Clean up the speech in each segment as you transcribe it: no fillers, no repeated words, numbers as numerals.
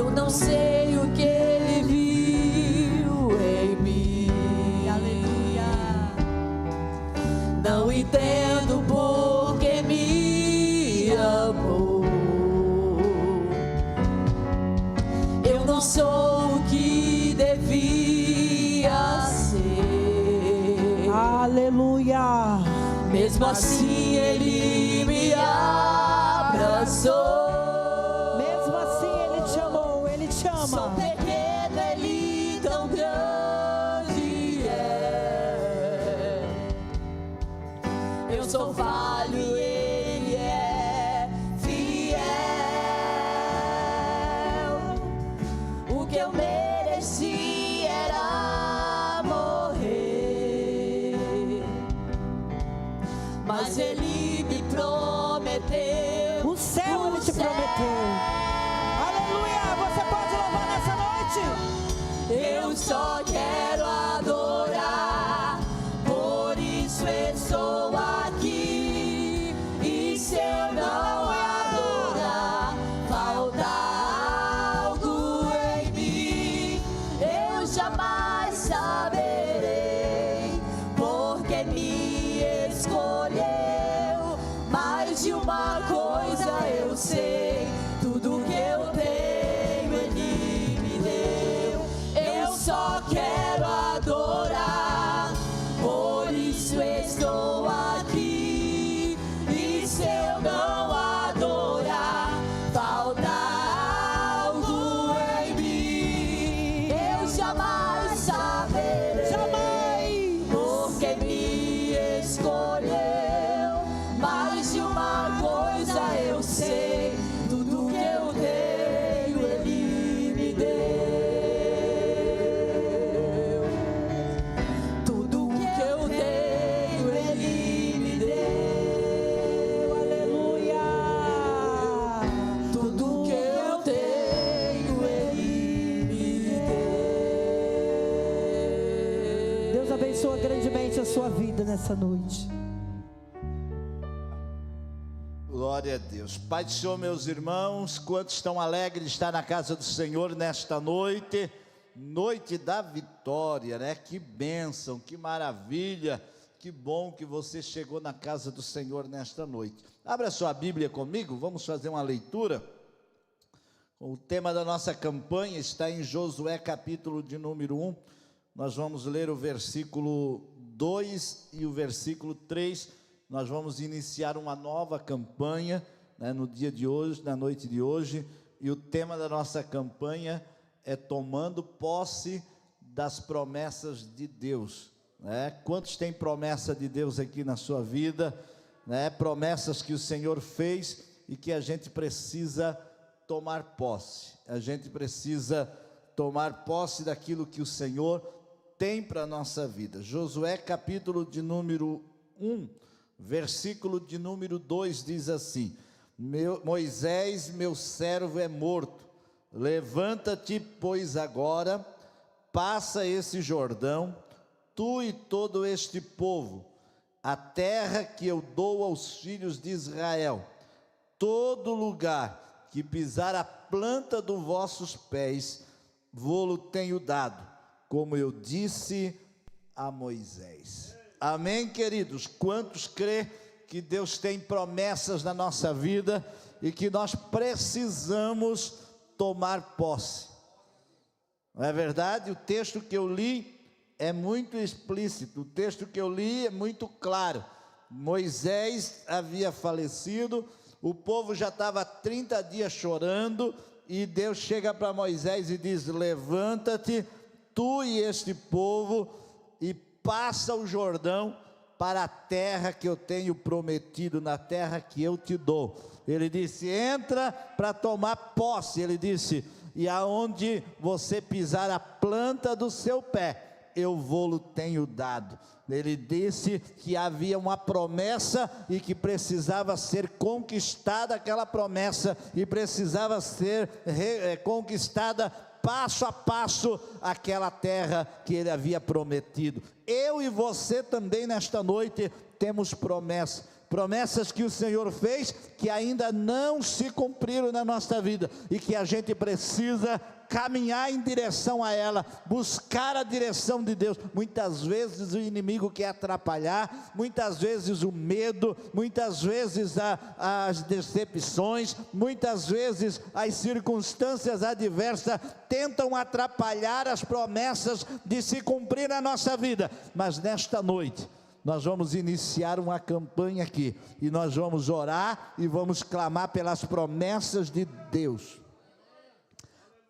Eu não sei o que Ele viu em mim. Aleluia. Não entendo porque me amou. Eu não sou o que devia ser. Aleluia. Mesmo assim Ele me abraçou. Mesmo assim Ele te amou, Ele te ama. Sou pequeno, Ele tão grande é. Eu sou falho, Ele é fiel. O que eu mereci era morrer, mas Ele me prometeu O céu Ele te prometeu. Aleluia. Você pode louvar nessa noite. Eu só quero adorar, por isso estou aqui. E se eu não adorar, falta algo em mim. Eu jamais saberei, porque me escolheu. Mais de uma coisa eu sei, tudo que eu tenho Ele me deu. Eu só quero adorar, por isso estou aqui. E se eu não adorar, falta algo em mim. Eu jamais saberei, Jamais. porque me escolheu. Mais de uma coisa eu sei, tudo que eu tenho Ele me deu. Tudo que eu tenho Ele me deu. Aleluia. Tudo que eu tenho Ele me deu. Deus abençoa grandemente a sua vida nessa noite. Glória a Deus. Pai do Senhor, meus irmãos, quantos estão alegres de estar na casa do Senhor nesta noite, noite da vitória, né? Que bênção, que maravilha, que bom que você chegou na casa do Senhor nesta noite. Abra sua Bíblia comigo, vamos fazer uma leitura. O tema da nossa campanha está em Josué capítulo de número 1, nós vamos ler o versículo 2 e o versículo 3, nós vamos iniciar uma nova campanha, né, no dia de hoje, na noite de hoje, e o tema da nossa campanha é tomando posse das promessas de Deus, né? Quantos têm promessa de Deus aqui na sua vida, né? Promessas que o Senhor fez e que a gente precisa tomar posse, a gente precisa tomar posse daquilo que o Senhor tem para a nossa vida. Josué capítulo de número 1, versículo de número 2 diz assim: Moisés, meu servo, é morto. Levanta-te, pois, agora, passa esse Jordão, tu e todo este povo, a terra que eu dou aos filhos de Israel. Todo lugar que pisar a planta dos vossos pés, vô-lo tenho dado, como eu disse a Moisés. Amém, queridos? Quantos crê que Deus tem promessas na nossa vida e que nós precisamos tomar posse? Não é verdade? O texto que eu li é muito explícito, o texto que eu li é muito claro. Moisés havia falecido, o povo já estava 30 dias chorando, e Deus chega para Moisés e diz: levanta-te, tu e este povo, e passa o Jordão para a terra que eu tenho prometido, na terra que eu te dou. Ele disse: entra para tomar posse. Ele disse: e aonde você pisar a planta do seu pé, eu vou-lo tenho dado. Ele disse que havia uma promessa e que precisava ser conquistada aquela promessa, e precisava ser conquistada passo a passo aquela terra que ele havia prometido. Eu e você também nesta noite temos promessa. promessas que o Senhor fez, que ainda não se cumpriram na nossa vida, e que a gente precisa caminhar em direção a ela, buscar a direção de Deus. Muitas vezes o inimigo quer atrapalhar, muitas vezes o medo, muitas vezes as decepções, muitas vezes as circunstâncias adversas tentam atrapalhar as promessas de se cumprir na nossa vida. Mas nesta noite nós vamos iniciar uma campanha aqui, e nós vamos orar e vamos clamar pelas promessas de Deus.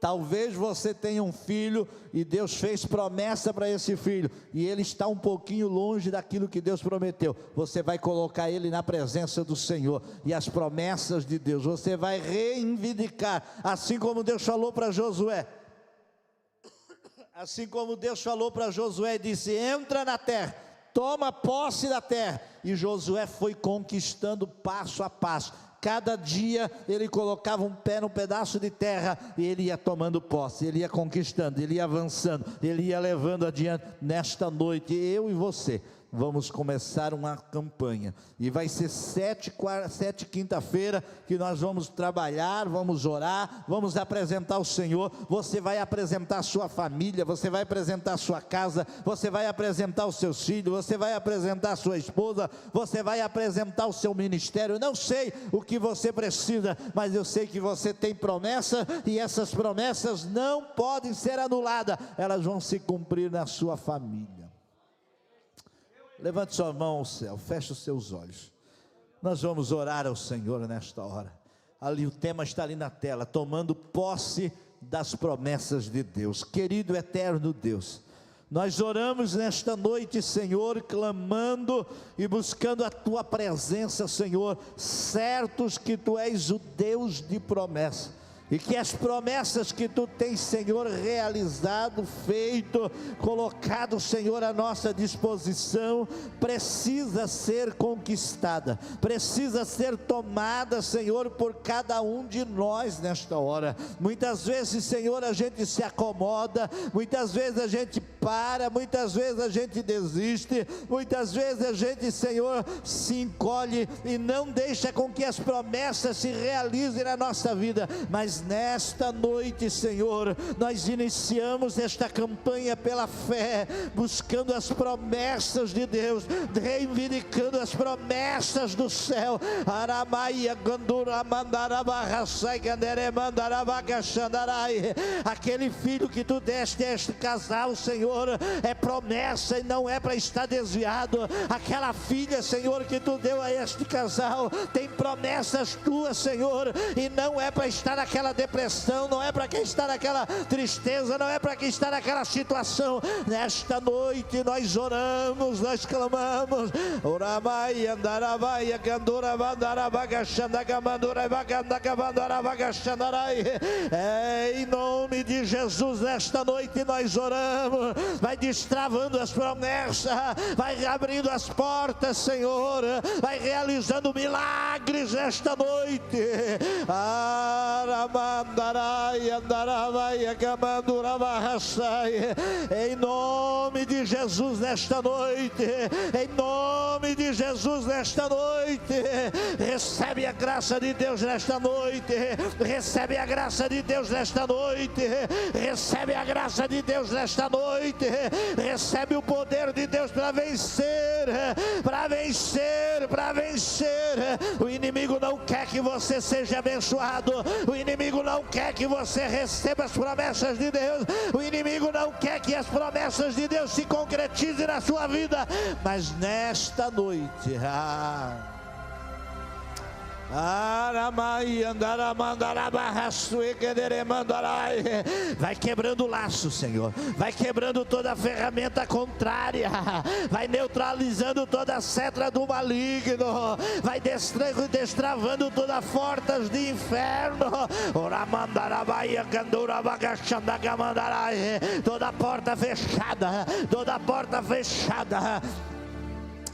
Talvez você tenha um filho e Deus fez promessa para esse filho, e ele está um pouquinho longe daquilo que Deus prometeu. Você vai colocar ele na presença do Senhor, e as promessas de Deus você vai reivindicar, assim como Deus falou para Josué. Assim como Deus falou para Josué e disse: entra na terra, toma posse da terra. E Josué foi conquistando passo a passo. Cada dia ele colocava um pé num pedaço de terra, e ele ia tomando posse, ele ia conquistando, ele ia avançando, ele ia levando adiante. Nesta noite, eu e você vamos começar uma campanha, e vai ser 7 quinta-feira, que nós vamos trabalhar, vamos orar, vamos apresentar o Senhor. Você vai apresentar a sua família, você vai apresentar a sua casa, você vai apresentar os seus filhos, você vai apresentar a sua esposa, você vai apresentar o seu ministério. Eu não sei o que você precisa, mas eu sei que você tem promessa, e essas promessas não podem ser anuladas, elas vão se cumprir na sua família. Levante sua mão ao céu, feche os seus olhos. Nós vamos orar ao Senhor nesta hora. Ali, o tema está ali na tela: tomando posse das promessas de Deus. Querido eterno Deus, nós oramos nesta noite, Senhor, clamando e buscando a Tua presença, Senhor, certos que Tu és o Deus de promessa, e que as promessas que Tu tens, Senhor, realizado, feito, colocado, Senhor, à nossa disposição, precisa ser conquistada, precisa ser tomada, Senhor, por cada um de nós nesta hora. Muitas vezes, Senhor, a gente se acomoda, muitas vezes a gente para, muitas vezes a gente desiste, muitas vezes a gente, Senhor, se encolhe e não deixa com que as promessas se realizem na nossa vida. Mas nesta noite, Senhor, nós iniciamos esta campanha pela fé, buscando as promessas de Deus, reivindicando as promessas do céu. Aramaia gandura mandarabarraçai gandere mandarabagaxandarai. Aquele filho que Tu deste a este casal, Senhor, é promessa e não é para estar desviado. Aquela filha, Senhor, que Tu deu a este casal, tem promessas Tuas, Senhor, e não é para estar naquela depressão, não é para quem está naquela tristeza, não é para quem está naquela situação. Nesta noite nós oramos, nós clamamos. Oramai andarabai gandura mandarabagaxandagamandura bagandagamandarabagaxandarai. Em nome de Jesus, nesta noite nós oramos. Vai destravando as promessas, vai abrindo as portas, Senhor, vai realizando milagres nesta noite. Em nome de Jesus nesta noite, em nome de Jesus nesta noite, recebe a graça de Deus nesta noite, recebe a graça de Deus nesta noite, recebe a graça de Deus nesta noite, recebe o poder de Deus para vencer, para vencer, para vencer. O inimigo não quer que você seja abençoado, o inimigo não quer que você receba as promessas de Deus, o inimigo não quer que as promessas de Deus se concretizem na sua vida. Mas nesta noite, vai quebrando o laço, Senhor, vai quebrando toda a ferramenta contrária, vai neutralizando toda a seta do maligno, vai destravando todas as portas do inferno. Toda porta fechada, toda porta fechada.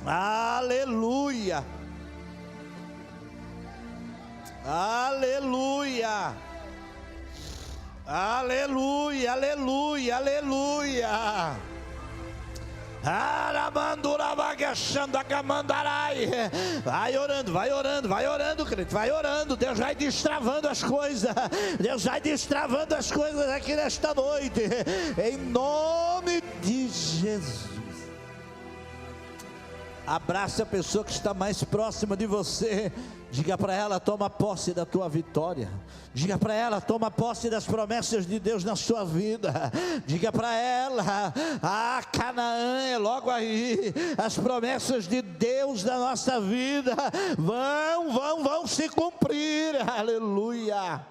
Aleluia. Aleluia, aleluia, aleluia, aleluia, Vai orando, crente, vai orando. Deus vai destravando as coisas. Deus vai destravando as coisas aqui nesta noite. Em nome de Jesus. Abrace a pessoa que está mais próxima de você. Diga para ela: toma posse da tua vitória. Diga para ela: toma posse das promessas de Deus na sua vida. Diga para ela: Canaã é logo aí. As promessas de Deus na nossa vida vão se cumprir. Aleluia.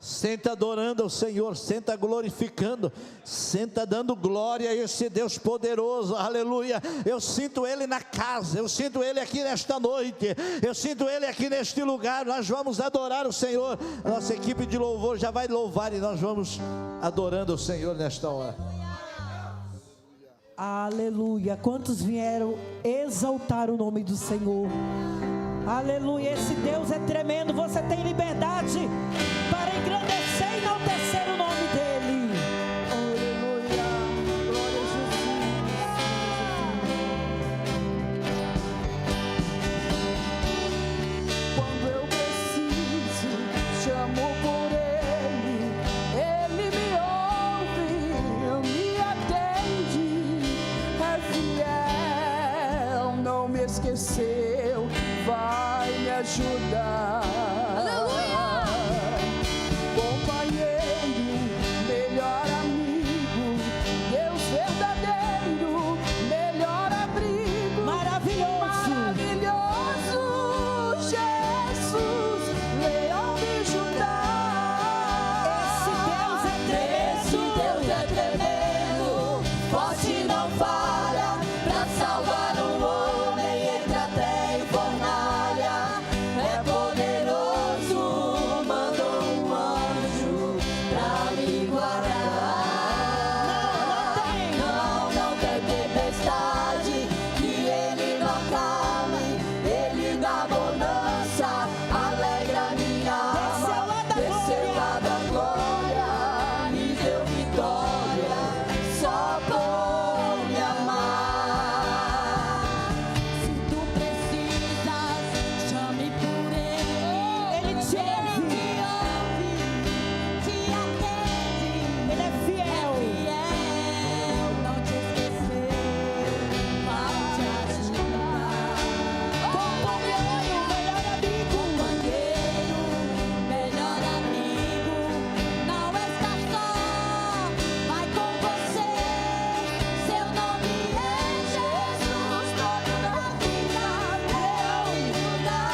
Senta adorando ao Senhor, senta glorificando, senta dando glória a esse Deus poderoso, aleluia. Eu sinto Ele na casa, eu sinto Ele aqui nesta noite, eu sinto Ele aqui neste lugar. Nós vamos adorar o Senhor, a nossa equipe de louvor já vai louvar e nós vamos adorando o Senhor nesta hora. Aleluia. Quantos vieram exaltar o nome do Senhor? Aleluia. Esse Deus é tremendo. Você tem liberdade para engrandecer e enaltecer o nome dEle. Aleluia. Glória a Jesus. Quando eu preciso, chamo por Ele me ouve, me atende, é fiel, não me esqueceu, vai me ajudar. Aleluia! Companheiro, melhor amigo, Deus verdadeiro, melhor abrigo, Maravilhoso. maravilhoso, Jesus, leão de Judá. Esse Deus é tremendo, forte não falha, pra salvar um homem entre a terra e fornalha. É poderoso, mandou um anjo pra me guardar. Não tem tempestade que Ele não acalme. Ele dá bonança, alegra minha alma. Desceu lá da glória, me deu vitória, só por me amar. Se tu precisas, chame por Ele. Ele te ouve. Te atende. Ele é fiel. Não te esquecer, vai te ajudar. Companheiro, melhor amigo. Companheiro, melhor amigo, não está só, vai com você. Seu nome é Jesus, dono da vida, Deus mudar.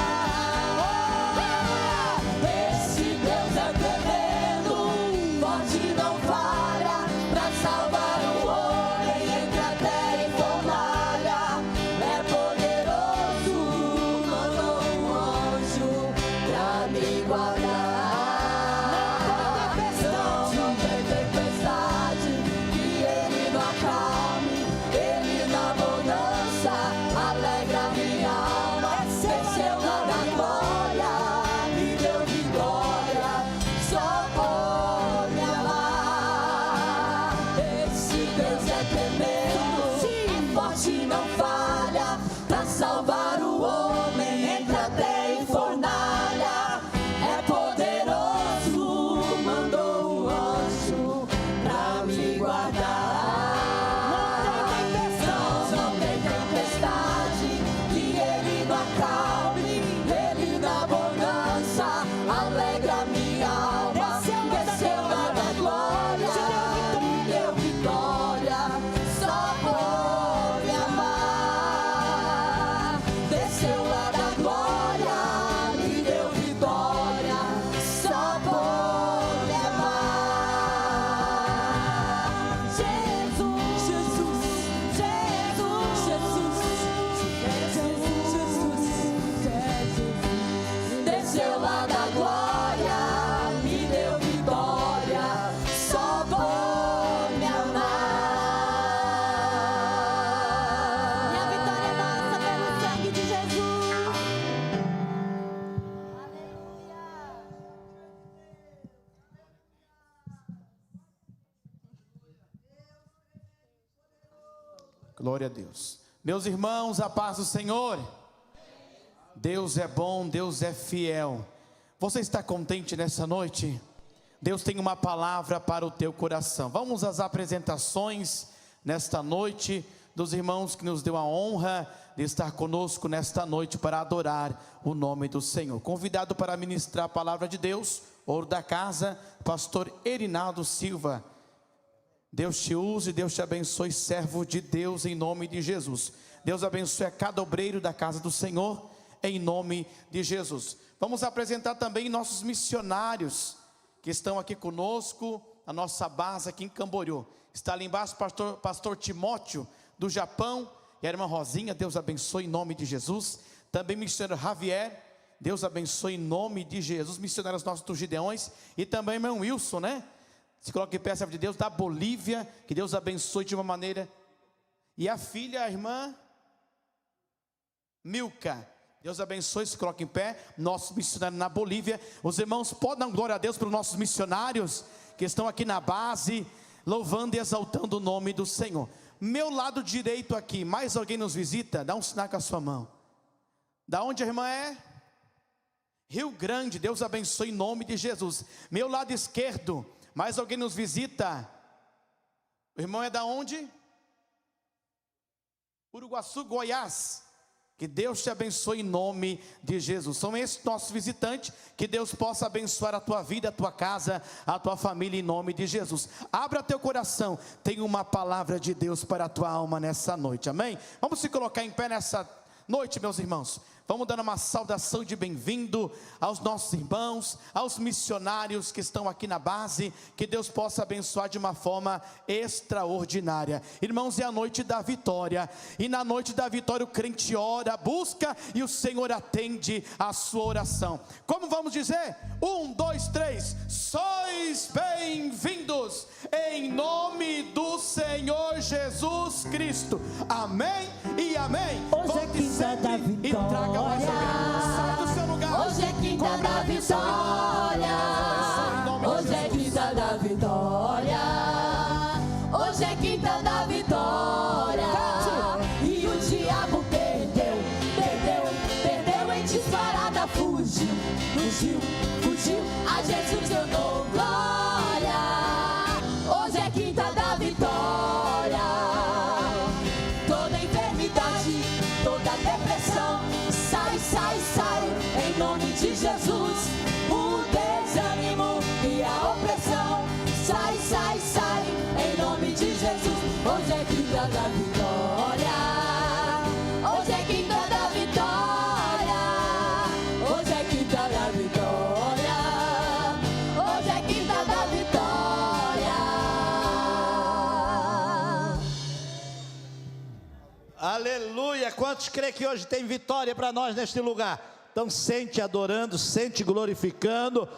Esse Deus é tremendo, forte não falha, pra salvar o homem entre a terra e fornalha. É poderoso, mandou um anjo pra me guardar. Não tem tempestade que Ele não acalme. Ele na bonança alegra minha alma. Desceu lá da glória, me deu vitória, só por me amar. Esse Deus é tremendo, forte não falha, pra salvar o homem entre a terra e fornalha. É poderoso, mandou um anjo pra me guardar. Não tem tempestade que Ele não acalme. Ele na bonança alegra minha alma. Desceu lá da glória, me deu vitória, só por me amar. Desceu lá da glória, me deu vitória, só por me amar. Jesus, Jesus, Jesus, Jesus, Jesus. Desceu lá da glória, me deu vitória, só por me amar. E a vitória é nossa pelo sangue de Jesus. Aleluia. Glória a Deus. Meus irmãos, a paz do Senhor. Deus é bom, Deus é fiel. Você está contente nessa noite? Deus tem uma palavra para o teu coração. Vamos às apresentações nesta noite dos irmãos que nos deu a honra de estar conosco nesta noite para adorar o nome do Senhor. Convidado para ministrar a palavra de Deus, ouro da casa, pastor Erinaldo Silva. Deus te use, Deus te abençoe, servo de Deus, em nome de Jesus. Deus abençoe a cada obreiro da casa do Senhor, em nome de Jesus. Vamos apresentar também nossos missionários que estão aqui conosco, a nossa base aqui em Camboriú. Está ali embaixo o pastor Timóteo, do Japão, e a irmã Rosinha. Deus abençoe em nome de Jesus. Também missionário Javier, Deus abençoe em nome de Jesus. Missionários nossos dos Gideões, e também irmão Wilson, né? Se coloca em pé, servo de Deus, da Bolívia, que Deus abençoe de uma maneira. E a filha, a irmã Milka, Deus abençoe, se coloca em pé. Nosso missionário na Bolívia. Os irmãos podem dar glória a Deus pelos nossos missionários que estão aqui na base, louvando e exaltando o nome do Senhor. Meu lado direito aqui, mais alguém nos visita? Dá um sinal com a sua mão. Da onde a irmã é? Rio Grande. Deus abençoe em nome de Jesus. Meu lado esquerdo, mais alguém nos visita? O irmão é da onde? Uruguaçu, Goiás. Que Deus te abençoe em nome de Jesus. São esses nossos visitantes. Que Deus possa abençoar a tua vida, a tua casa, a tua família, em nome de Jesus. Abra teu coração, tem uma palavra de Deus para a tua alma nessa noite, amém? Vamos se colocar em pé nessa noite, meus irmãos. Vamos dar uma saudação de bem-vindo aos nossos irmãos, aos missionários que estão aqui na base. Que Deus possa abençoar de uma forma extraordinária. Irmãos, é a noite da vitória, e na noite da vitória o crente ora, busca, e o Senhor atende a sua oração. Como vamos dizer? 1, 2, 3, sois bem-vindos em nome do Senhor Jesus Cristo, amém e amém. Hoje é quinta da E traga mais alguém, sai do seu lugar. Hoje é quinta da vitória. Hoje é quinta da vitória. Hoje é quinta da vitória. E o diabo perdeu em disparada. Fugiu. A Jesus eu dou glória. Hoje é quinta da vitória. Toda enfermidade, toda depressão, sai, em nome de Jesus. O desânimo e a opressão, sai, em nome de Jesus. Hoje é quinta da vitória. Hoje é quinta da vitória. Hoje é quinta da vitória. Hoje é quinta da vitória. Aleluia! Quantos creem que hoje tem vitória para nós neste lugar? Então sente adorando, sente glorificando,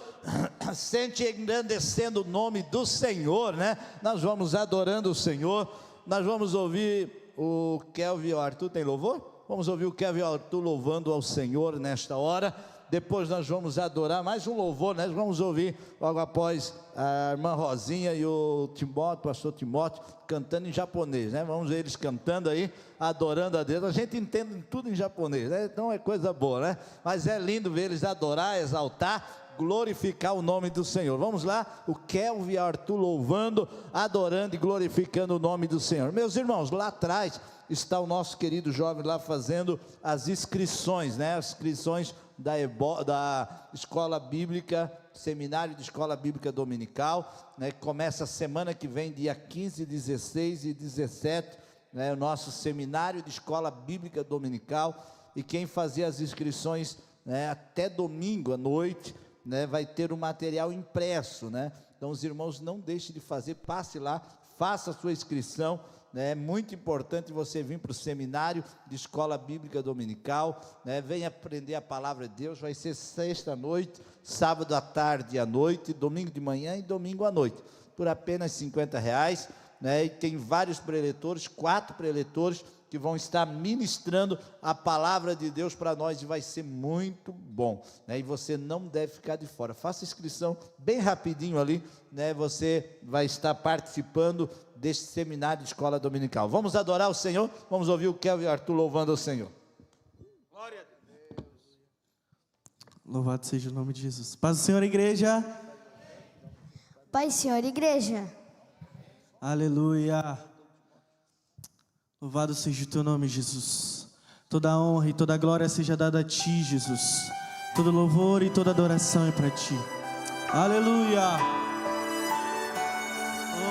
sente engrandecendo o nome do Senhor, né? Nós vamos adorando o Senhor. Nós vamos ouvir o Kelvin e o Arthur. Tem louvor? Vamos ouvir o Kelvin e o Arthur louvando ao Senhor nesta hora. Depois nós vamos adorar mais um louvor, né? Nós vamos ouvir logo após a irmã Rosinha e o Timóteo, o pastor Timóteo, cantando em japonês, né? Vamos ver eles cantando aí, adorando a Deus. A gente entende tudo em japonês, né? Então é coisa boa, né? Mas é lindo ver eles adorar, exaltar, glorificar o nome do Senhor. Vamos lá, o Kelvin e o Arthur louvando, adorando e glorificando o nome do Senhor. Meus irmãos, lá atrás está o nosso querido jovem lá fazendo as inscrições, né? As inscrições da Escola Bíblica, Seminário de Escola Bíblica Dominical, né? Começa a semana que vem, dia 15, 16 e 17, né? O nosso Seminário de Escola Bíblica Dominical. E quem fazia as inscrições, né, até domingo à noite, né, vai ter o material impresso, né? Então os irmãos não deixem de fazer, passe lá, faça a sua inscrição, né? É muito importante você vir para o Seminário de Escola Bíblica Dominical, né? Venha aprender a palavra de Deus. Vai ser sexta à noite, sábado à tarde e à noite, domingo de manhã e domingo à noite, por apenas R$50, né? E tem vários preletores, 4 preletores que vão estar ministrando a palavra de Deus para nós, e vai ser muito bom, né? E você não deve ficar de fora. Faça inscrição bem rapidinho ali, né? Você vai estar participando deste seminário de escola dominical. Vamos adorar o Senhor, vamos ouvir o Kelvin e Arthur louvando ao Senhor. Glória a Deus. Louvado seja o nome de Jesus. Paz do Senhor, igreja. Pai, Senhor, igreja. Aleluia. Louvado seja o teu nome, Jesus. Toda a honra e toda a glória seja dada a ti, Jesus. Todo louvor e toda adoração é para ti. Aleluia.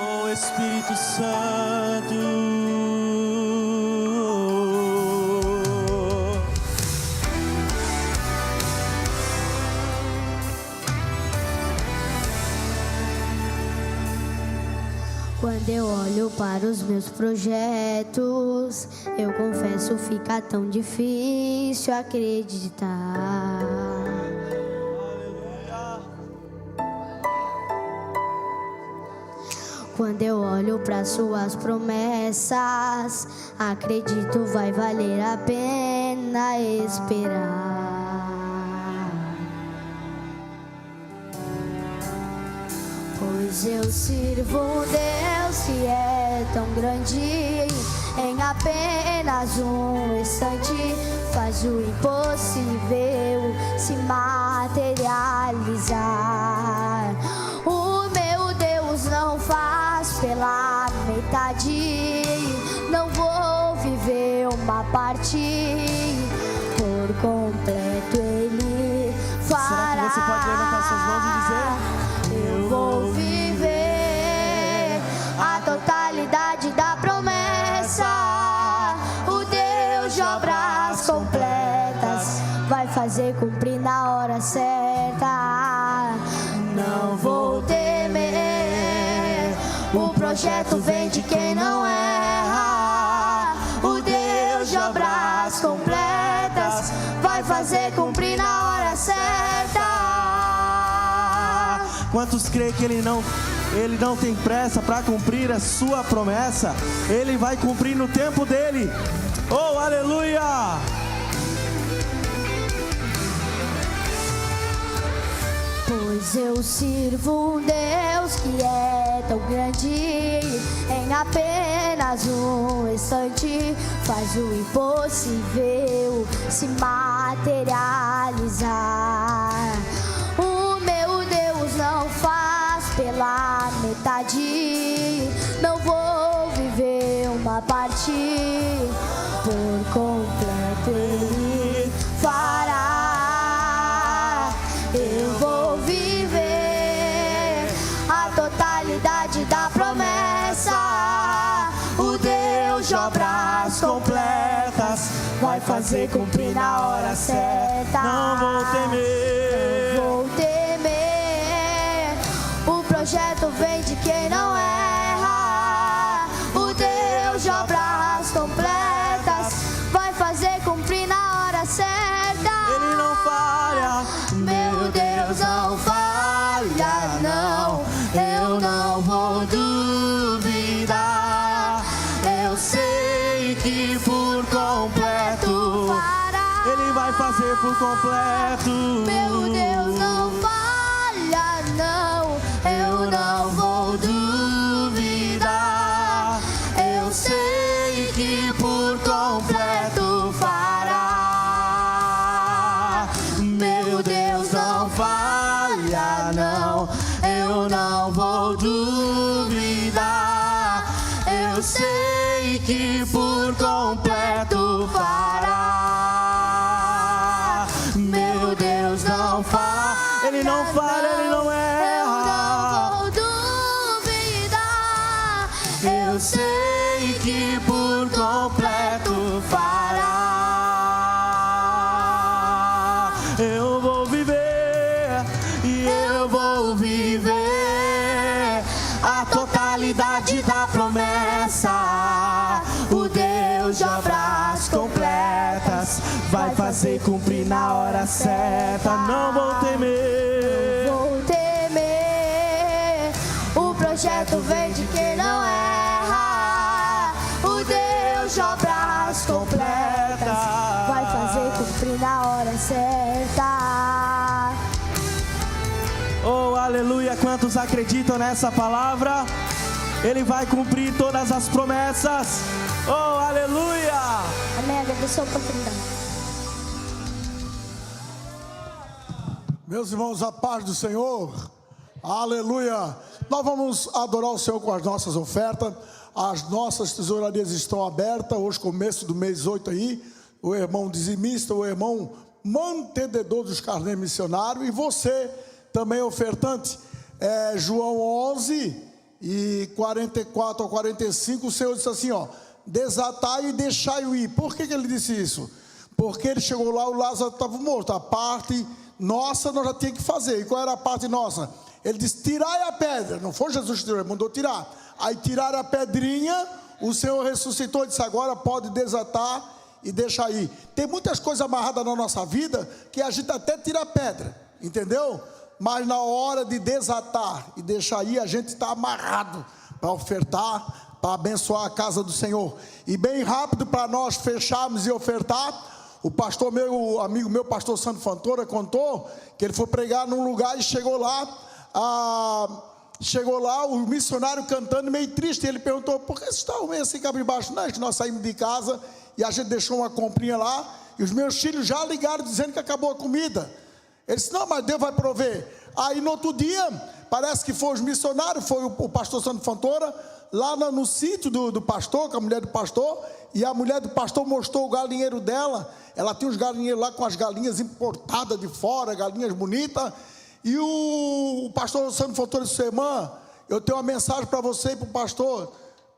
Oh, Espírito Santo. Quando eu olho para os meus projetos, eu confesso, fica tão difícil acreditar. Quando eu olho para suas promessas, acredito, vai valer a pena esperar. Pois eu sirvo um Deus que é tão grande, em apenas um instante faz o impossível se materializar. O meu Deus não faz pela metade, não vou viver uma parte, por completo Ele fará. Será que você pode levantar suas mãos e dizer: eu vou viver a totalidade da promessa. O Deus de obras completas vai fazer cumprir na hora certa. Não vou temer, o projeto vem de quem não erra. O Deus de obras completas vai fazer cumprir na hora certa. Quantos creem que Ele não tem pressa para cumprir a sua promessa? Ele vai cumprir no tempo dele. Oh, aleluia! Pois eu sirvo um Deus que é tão grande, em apenas um instante faz o impossível se materializar. O meu Deus não faz pela metade, não vou viver uma parte, por completo Ele fará. Eu vou viver a totalidade da promessa. O Deus de obras completas vai fazer cumprir na hora certa. Não vou temer, não vou temer, o projeto vem de quem não erra. O Deus de obras completas vai fazer cumprir na hora certa. Ele não falha. Meu Deus não falha, não, eu não vou duvidar. Eu sei que por completo Ele vai fazer por completo. Meu Deus não falha, não, eu não vou duvidar. Eu sei que por completo fará. Meu Deus não falha, não, eu não vou duvidar. Eu sei que por completo fará. Meu Deus não falha, Ele não falha, Ele não erra. eu não vou duvidar. Eu sei que por completo fará. Eu vou viver e eu vou viver a totalidade da promessa. O Deus de obras completas vai fazer cumprir na hora certa. Não vou temer, Vou temer, o projeto vem de quem não erra. O Deus de obras aleluia. Quantos acreditam nessa palavra? Ele vai cumprir todas as promessas. Oh, aleluia. Amém. Agradeço a oportunidade. Meus irmãos, a paz do Senhor, aleluia. Nós vamos adorar o Senhor com as nossas ofertas. As nossas tesourarias estão abertas. Hoje, começo do mês 8 aí, o irmão dizimista, o irmão mantenedor dos carnês missionários, e você também ofertante. João 11 e 44 a 45, o Senhor disse assim, ó: desatai e deixai-o ir. Por que ele disse isso? Porque ele chegou lá, o Lázaro estava morto. A parte nossa nós já tínhamos que fazer. E qual era a parte nossa? Ele disse: tirai a pedra. Não foi Jesus que tirou, ele mandou tirar. Aí tiraram a pedrinha, o Senhor ressuscitou e disse: agora pode desatar e deixar ir. Tem muitas coisas amarradas na nossa vida que a gente até tira a pedra, entendeu? Mas na hora de desatar e deixar ir, a gente está amarrado para ofertar, para abençoar a casa do Senhor. E bem rápido, para nós fecharmos e ofertar, o pastor meu, amigo meu, pastor Santo Fantora, contou que ele foi pregar num lugar e chegou lá, o missionário cantando meio triste. Ele perguntou: por que vocês estão meio assim cabisbaixo? Não, é que nós saímos de casa e a gente deixou uma comprinha lá, e os meus filhos já ligaram dizendo que acabou a comida. Ele disse: não, mas Deus vai prover. Aí no outro dia, parece que foi os missionários, foi o pastor Santo Fantora, lá no sítio do pastor, com a mulher do pastor, e a mulher do pastor mostrou o galinheiro dela. Ela tinha os galinheiros lá com as galinhas importadas de fora, galinhas bonitas. E o pastor Santo Fantora disse: irmã, eu tenho uma mensagem para você e para o pastor.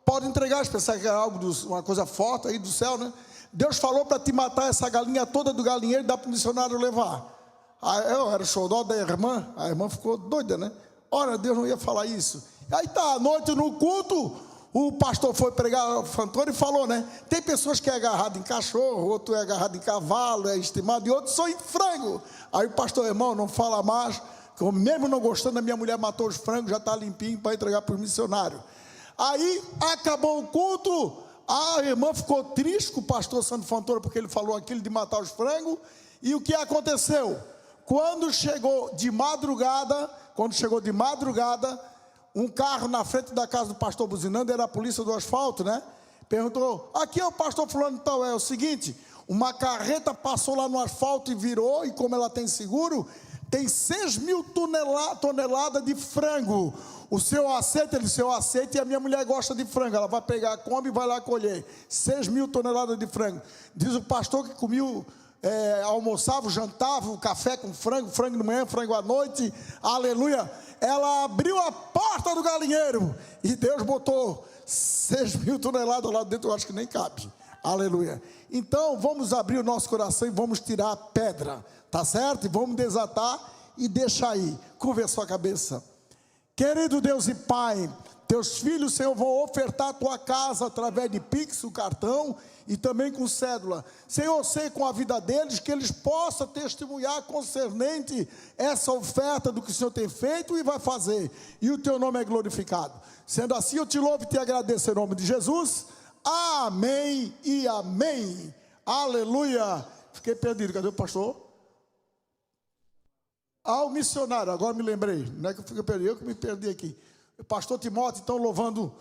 Pode entregar, se pensar que é algo, uma coisa forte aí do céu, né? Deus falou para te matar essa galinha toda do galinheiro e dar para o missionário levar. Aí eu era xodó da irmã, a irmã ficou doida, né? Ora, Deus não ia falar isso. Aí tá, à noite no culto, o pastor foi pregar o Fantora e falou, né? Tem pessoas que é agarrado em cachorro, outro é agarrado em cavalo, é estimado, e outros são em frango. Aí o pastor: irmão, não fala mais, que eu, mesmo não gostando, a minha mulher matou os frangos, já está limpinho para entregar para os missionários. Aí acabou o culto, a irmã ficou triste com o pastor Santo Fantora, porque ele falou aquilo de matar os frangos. E o que aconteceu? Quando chegou de madrugada, um carro na frente da casa do pastor buzinando, era a polícia do asfalto, né? Perguntou: aqui é o pastor fulano tal. É o seguinte, uma carreta passou lá no asfalto e virou, e como ela tem seguro, tem 6.000 toneladas de frango. O senhor aceita? Ele disse: eu aceito, e a minha mulher gosta de frango. Ela vai pegar, come e vai lá colher. 6.000 toneladas de frango. Diz o pastor que comeu, almoçava, jantava, o café com frango, frango de manhã, frango à noite, aleluia. Ela abriu a porta do galinheiro e Deus botou 6.000 toneladas lá dentro, eu acho que nem cabe, aleluia. Então vamos abrir o nosso coração e vamos tirar a pedra, tá certo? E vamos desatar e deixar aí. Curva a sua cabeça. Querido Deus e Pai, teus filhos, Senhor, vão ofertar a tua casa através de Pix, o cartão, e também com cédula. Senhor, sei com a vida deles, que eles possam testemunhar concernente essa oferta do que o Senhor tem feito e vai fazer, e o teu nome é glorificado. Sendo assim, eu te louvo e te agradeço em nome de Jesus. Amém e amém. Aleluia. Fiquei perdido, cadê o pastor? O missionário, agora me lembrei, não é que eu fiquei perdido, eu que me perdi aqui. O pastor Timóteo, então, louvando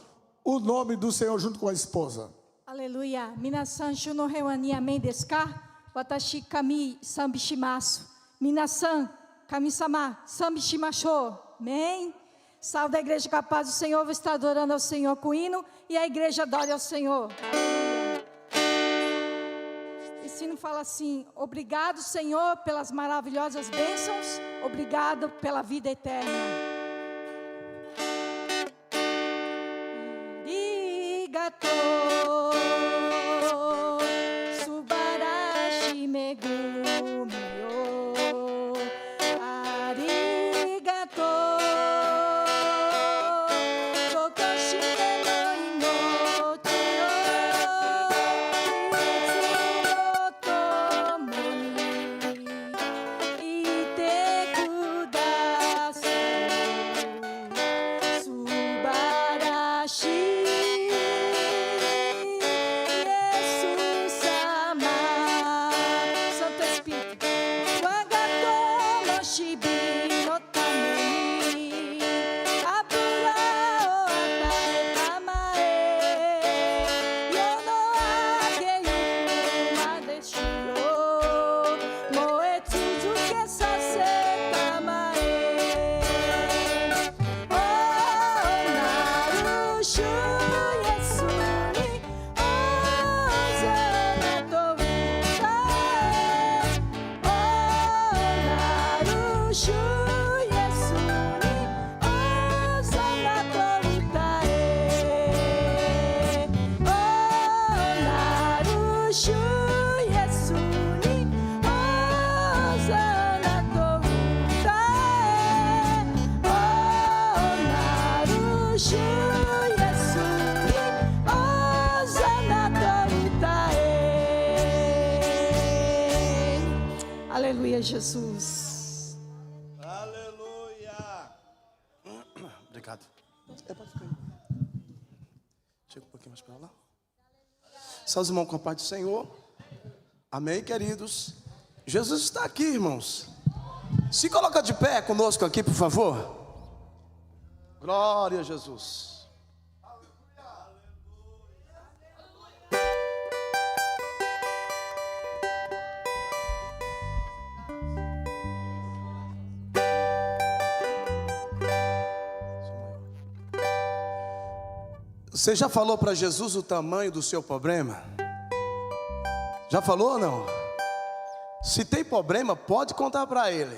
o nome do Senhor junto com a esposa. Aleluia. Minasan shuno rewani amen desu ka? Watashi kami sambi shimasu. Minasan, kami-sama, sambi shimashou. Amém? Salve da igreja com a paz do Senhor. Vou estar adorando ao Senhor com hino, e a igreja adora ao Senhor. Esse hino fala assim: obrigado, Senhor, pelas maravilhosas bênçãos. Obrigado pela vida eterna. Arigato, subarashi megumi yo. Arigato, tokoshite no inochi yo. Itsumo tomo ni ite kudasai. Obrigado. Pode ficar aí. Chega um pouquinho mais para lá. Seus irmãos com a paz do Senhor. Amém, queridos. Jesus está aqui, irmãos. Se coloca de pé conosco aqui, por favor. Glória a Jesus. Você já falou para Jesus o tamanho do seu problema? Já falou ou não? Se tem problema, pode contar para Ele.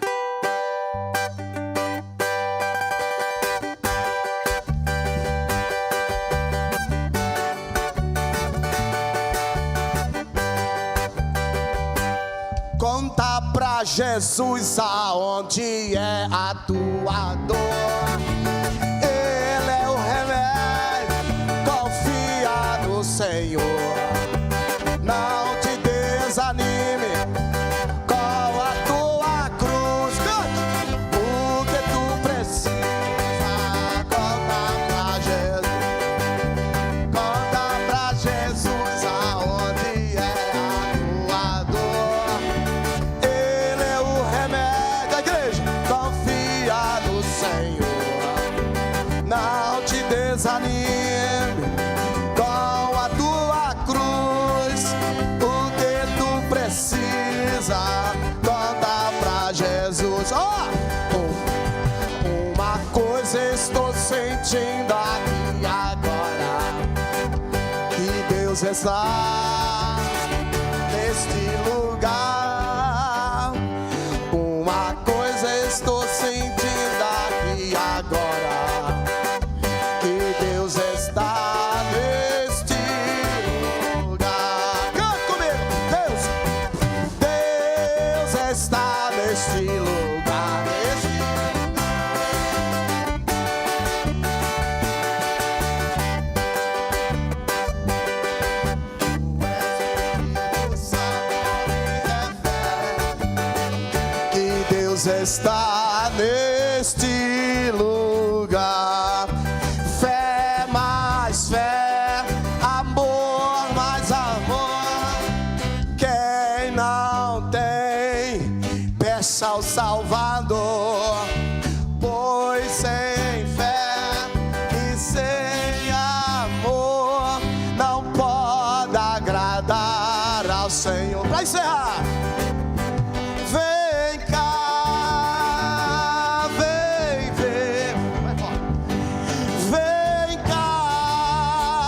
Conta pra Jesus aonde é a tua dor. Ele é o remédio, confia no Senhor. Não te desanime com a tua cruz. O que tu precisa, conta pra Jesus. Conta pra Jesus aonde é a tua dor. Ele é o remédio, a igreja. Confia no Senhor. Não te desanime com a tua cruz. O que tu precisa, conta pra Jesus. Uma coisa estou sentindo aqui agora, que Deus está neste lugar. Uma coisa estou sentindo aqui agora, que Deus está neste lugar. Canta comigo. Deus está neste lugar. Que Deus está neste lugar. Fé mais fé, amor mais amor. Quem não tem, peça ao Salvador. Pois sem fé e sem amor não pode agradar ao Senhor. Para encerrar, vem cá, vem ver. Vem cá,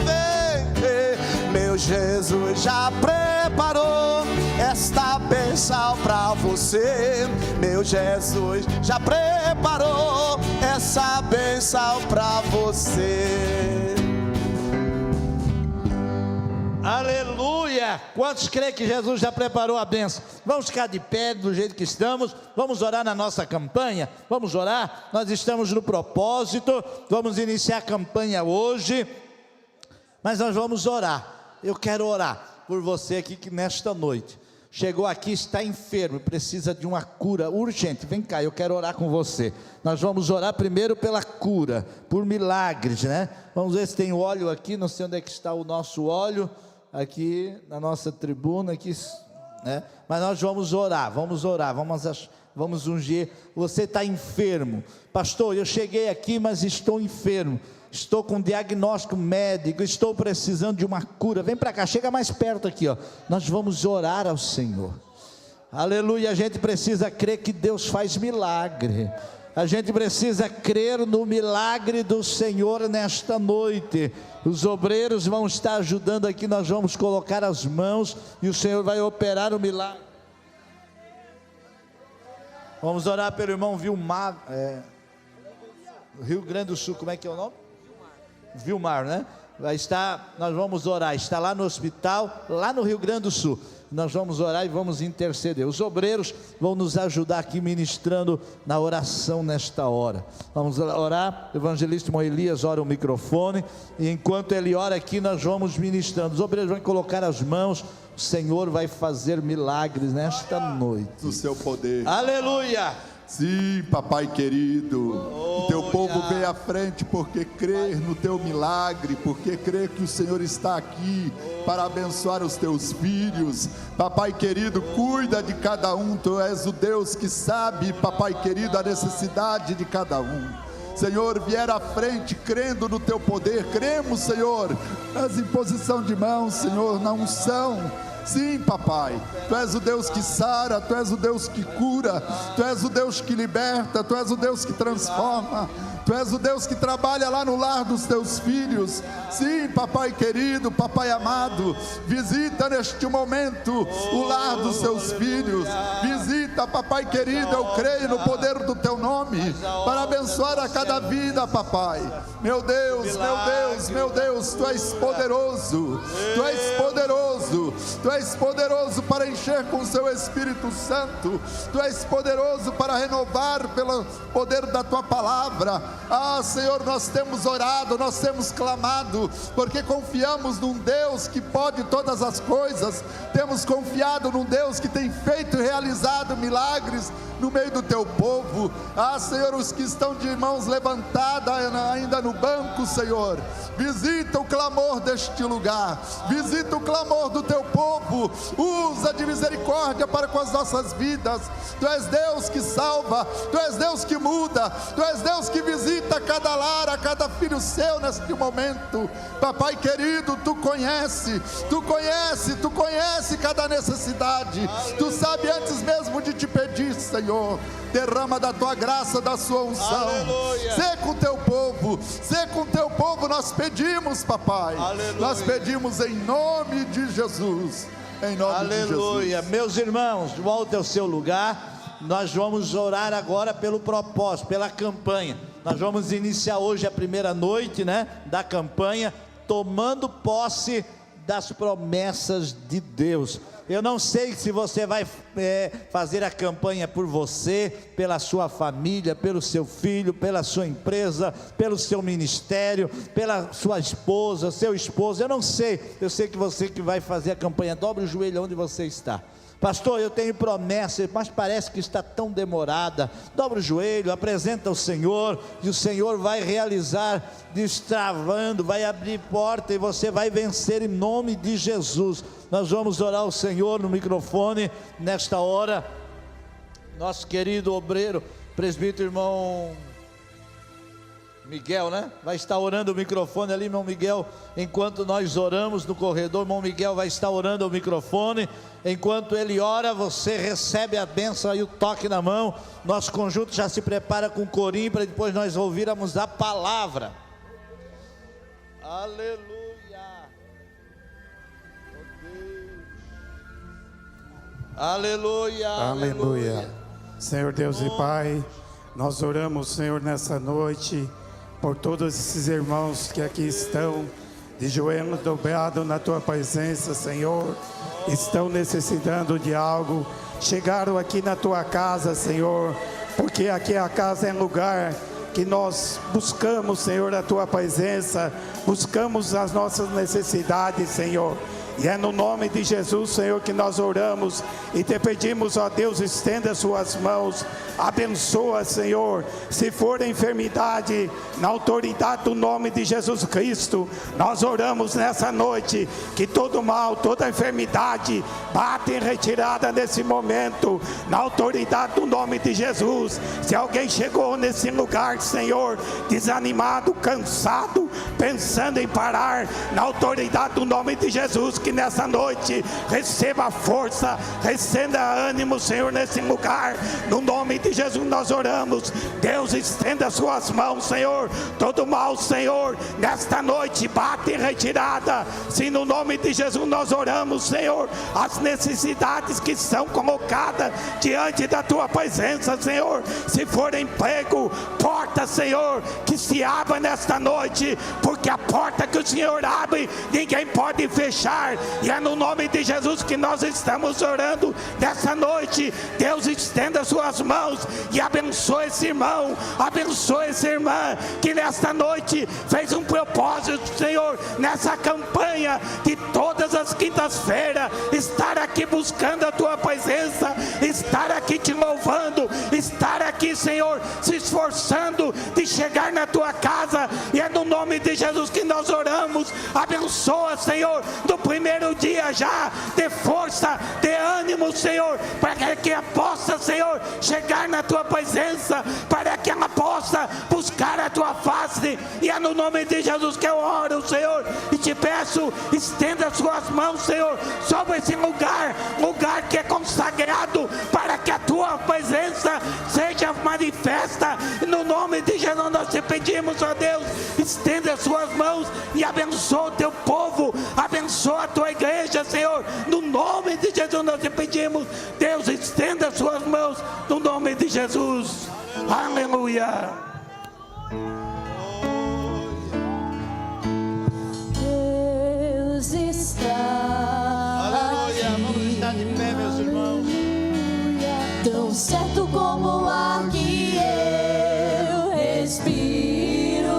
vem ver. Meu Jesus já preparou esta bênção pra você. Meu Jesus já preparou essa bênção pra você. Aleluia! Quantos creem que Jesus já preparou a bênção? Vamos ficar de pé do jeito que estamos. Vamos orar na nossa campanha. Vamos orar. Nós estamos no propósito. Vamos iniciar a campanha hoje. Mas nós vamos orar. Eu quero orar por você aqui que nesta noite chegou aqui, está enfermo, precisa de uma cura urgente. Vem cá, eu quero orar com você. Nós vamos orar primeiro pela cura, por milagres, né? Vamos ver se tem óleo aqui. Não sei onde é que está o nosso óleo. Aqui na nossa tribuna, aqui, né? Mas nós vamos orar, vamos ungir. Você está enfermo, pastor, eu cheguei aqui, mas estou enfermo, estou com diagnóstico médico, estou precisando de uma cura. Vem para cá, chega mais perto aqui, ó. Nós vamos orar ao Senhor. Aleluia. A gente precisa crer que Deus faz milagre. A gente precisa crer no milagre do Senhor nesta noite. Os obreiros vão estar ajudando aqui, nós vamos colocar as mãos e o Senhor vai operar o milagre. Vamos orar pelo irmão Vilmar, Rio Grande do Sul, como é que é o nome? Vilmar, né? Nós vamos orar, está lá no hospital, lá no Rio Grande do Sul. Nós vamos orar e vamos interceder. Os obreiros vão nos ajudar aqui ministrando na oração nesta hora. Vamos orar. O evangelista irmão Elias ora o microfone, e enquanto ele ora aqui, nós vamos ministrando. Os obreiros vão colocar as mãos. O Senhor vai fazer milagres nesta noite. Do seu poder. Aleluia. Sim, papai querido, o teu povo vem à frente porque crê no teu milagre, porque crê que o Senhor está aqui para abençoar os teus filhos. Papai querido, cuida de cada um, tu és o Deus que sabe, papai querido, a necessidade de cada um. Senhor, vier à frente, crendo no teu poder, cremos, Senhor, nas imposição de mãos, Senhor, na unção. Sim, papai, tu és o Deus que sara, tu és o Deus que cura, tu és o Deus que liberta, tu és o Deus que transforma, tu és o Deus que trabalha lá no lar dos teus filhos. Sim, papai querido, papai amado, visita neste momento o lar dos teus filhos, visita, papai querido, eu creio no poder do teu nome, para abençoar a cada vida, papai. Meu Deus, meu Deus, meu Deus, tu és poderoso, tu és poderoso, tu és poderoso para encher com o seu Espírito Santo, tu és poderoso para renovar pelo poder da tua palavra. Ah, Senhor, nós temos orado, nós temos clamado, porque confiamos num Deus que pode todas as coisas, temos confiado num Deus que tem feito e realizado milagres no meio do teu povo. Ah, Senhor, os que estão de mãos levantadas ainda no banco, Senhor, visita o clamor deste lugar, visita o clamor do teu povo, usa de misericórdia para com as nossas vidas. Tu és Deus que salva, tu és Deus que muda, tu és Deus que visita cada lar, a cada filho seu neste momento. Papai querido, tu conhece cada necessidade, tu sabe antes mesmo de te pedir, Senhor. Derrama da tua graça, da sua unção. Sê com o teu povo, nós pedimos, papai. Aleluia. Nós pedimos em nome de Jesus. Em nome de Jesus. Meus irmãos, volte ao seu lugar. Nós vamos orar agora pelo propósito, pela campanha. Nós vamos iniciar hoje a primeira noite, da campanha, tomando posse das promessas de Deus. Eu não sei se você vai fazer a campanha por você, pela sua família, pelo seu filho, pela sua empresa, pelo seu ministério, pela sua esposa, seu esposo. Eu não sei. Eu sei que você que vai fazer a campanha, dobre o joelho onde você está. Pastor, eu tenho promessa, mas parece que está tão demorada. Dobra o joelho, apresenta ao Senhor, e o Senhor vai realizar, destravando, vai abrir porta, e você vai vencer em nome de Jesus. Nós vamos orar ao Senhor no microfone, nesta hora. Nosso querido obreiro, presbítero irmão Miguel, vai estar orando o microfone ali, irmão Miguel. Enquanto nós oramos no corredor, irmão Miguel vai estar orando o microfone. Enquanto ele ora, você recebe a bênção aí, o toque na mão. Nosso conjunto já se prepara com o corinho para depois nós ouvirmos a palavra. Aleluia. Oh Deus. Aleluia. Aleluia. Senhor Deus e Pai, nós oramos, Senhor, nessa noite por todos esses irmãos que aqui estão de joelhos dobrados na tua presença, Senhor, estão necessitando de algo, chegaram aqui na tua casa, Senhor, porque aqui a casa é lugar que nós buscamos, Senhor, a tua presença, buscamos as nossas necessidades, Senhor. E é no nome de Jesus, Senhor, que nós oramos e te pedimos, ó Deus, estenda suas mãos, abençoa, Senhor. Se for enfermidade, na autoridade do nome de Jesus Cristo, nós oramos nessa noite que todo mal, toda enfermidade bate em retirada nesse momento, na autoridade do nome de Jesus. Se alguém chegou nesse lugar, Senhor, desanimado, cansado, pensando em parar, na autoridade do nome de Jesus, que nessa noite receba força, receba ânimo, Senhor, nesse lugar, no nome de Jesus nós oramos. Deus, estenda suas mãos, Senhor, todo mal, Senhor, nesta noite bate em retirada, se no nome de Jesus nós oramos, Senhor, as necessidades que são colocadas diante da tua presença, Senhor, se for emprego, porta, Senhor, que se abra nesta noite, porque a porta que o Senhor abre, ninguém pode fechar. E é no nome de Jesus que nós estamos orando nessa noite. Deus, estenda suas mãos e abençoe esse irmão, abençoe essa irmã, que nesta noite fez um propósito, Senhor, nessa campanha de todas as quintas-feiras, estar aqui buscando a tua presença, estar aqui te louvando, estar aqui, Senhor, se esforçando de chegar na tua casa. E é no nome de Jesus que nós oramos. Abençoa, Senhor, do primeiro dia já, dê força, dê ânimo, Senhor, para que ela possa, Senhor, chegar na tua presença, para que ela possa buscar a tua face. E é no nome de Jesus que eu oro, Senhor, e te peço, estenda as suas mãos, Senhor, sobre esse lugar que é consagrado, para que a tua presença seja manifesta. No nome de Jesus nós te pedimos, ó Deus, estenda as suas mãos e abençoa o teu povo, abençoa a tua igreja, Senhor. No nome de Jesus nós te pedimos, Deus, estenda as suas mãos, no nome de Jesus. Aleluia. Deus está. Aleluia. Vamos estar de pé, meus irmãos. Tão certo como o ar que eu respiro,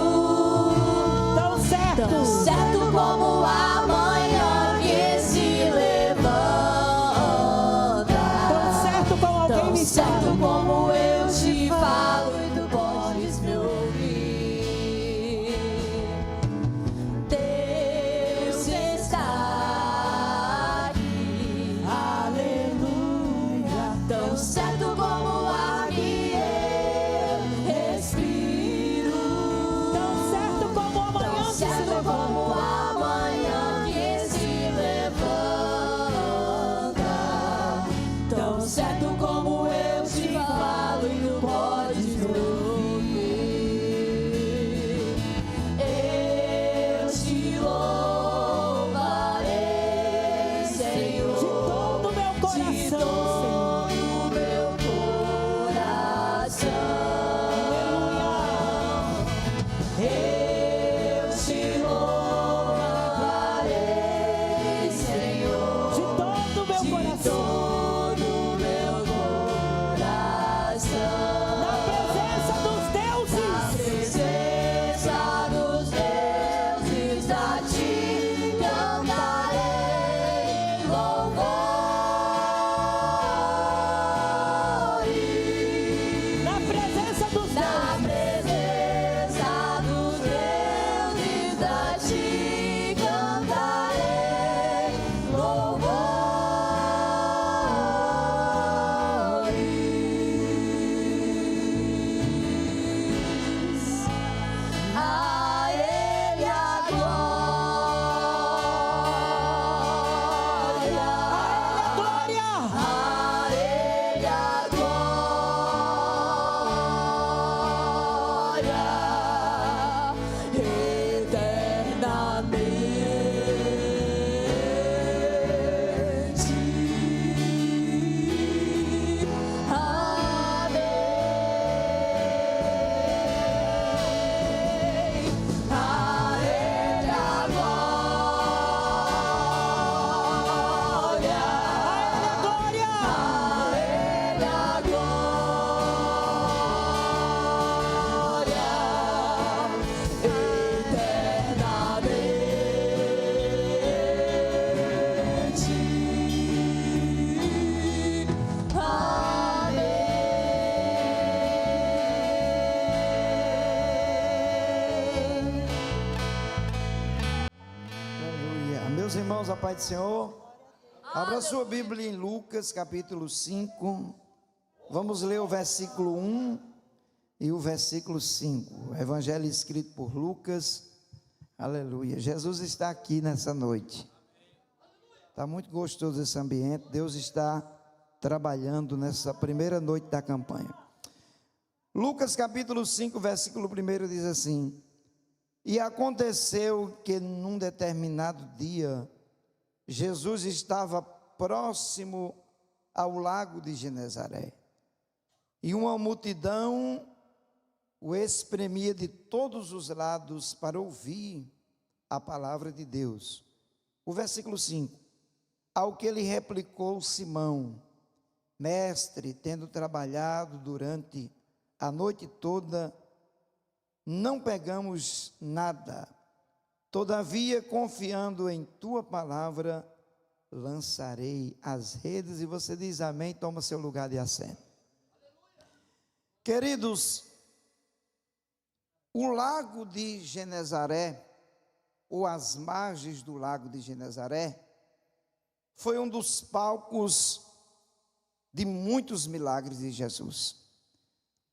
Tão certo. tão certo como a manhã que se levanta, Tão certo como alguém tão me certo fala. como eu te falo e tu podes me ouvir. Deus está aqui. Aleluia. Tão certo como o ar que eu respiro, Tão certo como amanhã tão que se certo levanta. como a manhã que se levanta, tão certo como eu te falo e tu podes me ouvir. Eu te louvarei, Senhor, De todo o meu coração, de Senhor. todo o meu coração. Eu te louvarei, Senhor, De todo o meu de coração. todo o meu coração. Na presença dos Na deuses. presença dos deuses, a ti cantarei louvores. Na presença dos Na deuses. presença dos deuses, a ti cantarei louvores. A Ele a glória. Glória. A Ele a glória eternamente. Amém. A Ele a glória. Glória. A Ele a glória eternamente. Amém. Aleluia. Meus irmãos, a paz do Senhor. Abra sua Bíblia em Lucas capítulo 5. Vamos ler o versículo 1 e o versículo 5. O evangelho escrito por Lucas. Aleluia. Jesus está aqui nessa noite. Está muito gostoso esse ambiente. Deus está trabalhando nessa primeira noite da campanha. Lucas capítulo 5, versículo 1 diz assim: E aconteceu que num determinado dia, Jesus estava próximo ao lago de Genezaré. E uma multidão o espremia de todos os lados para ouvir a palavra de Deus. O versículo 5: ao que lhe replicou Simão: mestre, tendo trabalhado durante a noite toda, não pegamos nada. Todavia, confiando em tua palavra, lançarei as redes. E você diz amém, toma seu lugar de assento. Queridos, o lago de Genezaré, ou as margens do lago de Genezaré, foi um dos palcos de muitos milagres de Jesus.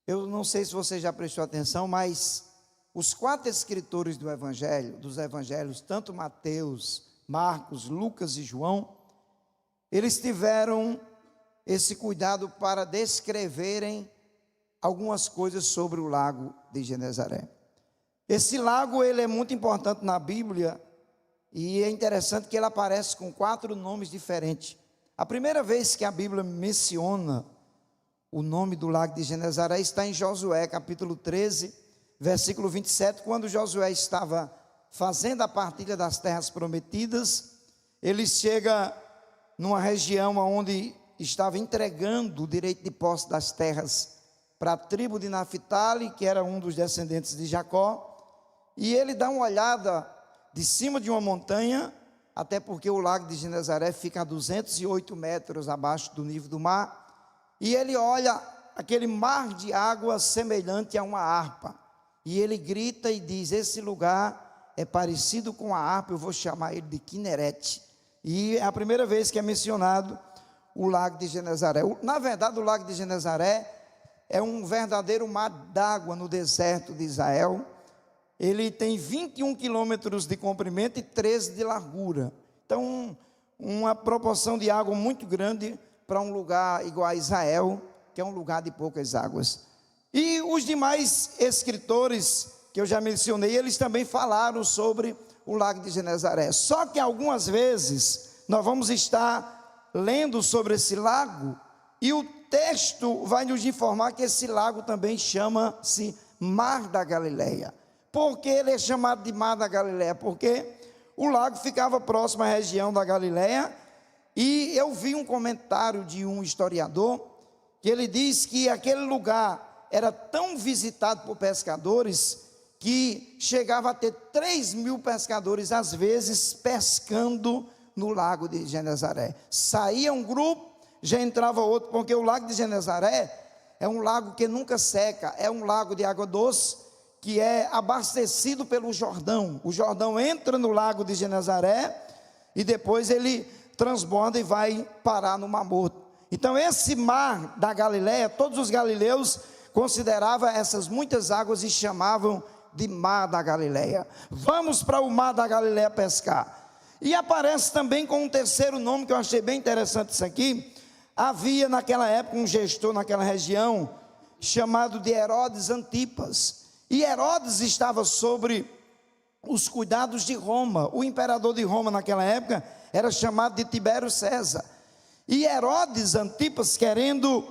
Eu não sei se você já prestou atenção, mas os 4 escritores do Evangelho, dos Evangelhos, tanto Mateus, Marcos, Lucas e João, eles tiveram esse cuidado para descreverem algumas coisas sobre o lago de Genezaré. Esse lago, ele é muito importante na Bíblia, e é interessante que ele aparece com 4 nomes diferentes. A primeira vez que a Bíblia menciona o nome do lago de Genezaré está em Josué, capítulo 13, versículo 27, quando Josué estava fazendo a partilha das terras prometidas. Ele chega numa região onde estava entregando o direito de posse das terras para a tribo de Naphtali, que era um dos descendentes de Jacó, e ele dá uma olhada de cima de uma montanha, até porque o lago de Genezaré fica a 208 metros abaixo do nível do mar, e ele olha aquele mar de água semelhante a uma harpa, e ele grita e diz: esse lugar é parecido com a harpa, eu vou chamar ele de Quinerete. E é a primeira vez que é mencionado o lago de Genezaré. Na verdade, o lago de Genezaré é um verdadeiro mar d'água no deserto de Israel. Ele tem 21 quilômetros de comprimento e 13 de largura. Então, uma proporção de água muito grande para um lugar igual a Israel, que é um lugar de poucas águas. E os demais escritores que eu já mencionei, eles também falaram sobre o lago de Genezaré. Só que algumas vezes nós vamos estar lendo sobre esse lago e o texto vai nos informar que esse lago também chama-se Mar da Galileia. Por que ele é chamado de Mar da Galileia? Porque o lago ficava próximo à região da Galileia, e eu vi um comentário de um historiador, que ele diz que aquele lugar era tão visitado por pescadores, que chegava a ter 3.000 pescadores, às vezes, pescando no lago de Genezaré. Saía um grupo, já entrava outro, porque o lago de Genezaré é um lago que nunca seca, é um lago de água doce, que é abastecido pelo Jordão. O Jordão entra no lago de Genezaré e depois ele transborda e vai parar no Mar Morto. Então esse mar da Galileia, todos os galileus consideravam essas muitas águas e chamavam de Mar da Galileia. Vamos para o Mar da Galileia pescar. E aparece também com um terceiro nome que eu achei bem interessante isso aqui. Havia naquela época um gestor naquela região chamado de Herodes Antipas. E Herodes estava sobre os cuidados de Roma. O imperador de Roma naquela época era chamado de Tibério César. E Herodes Antipas, querendo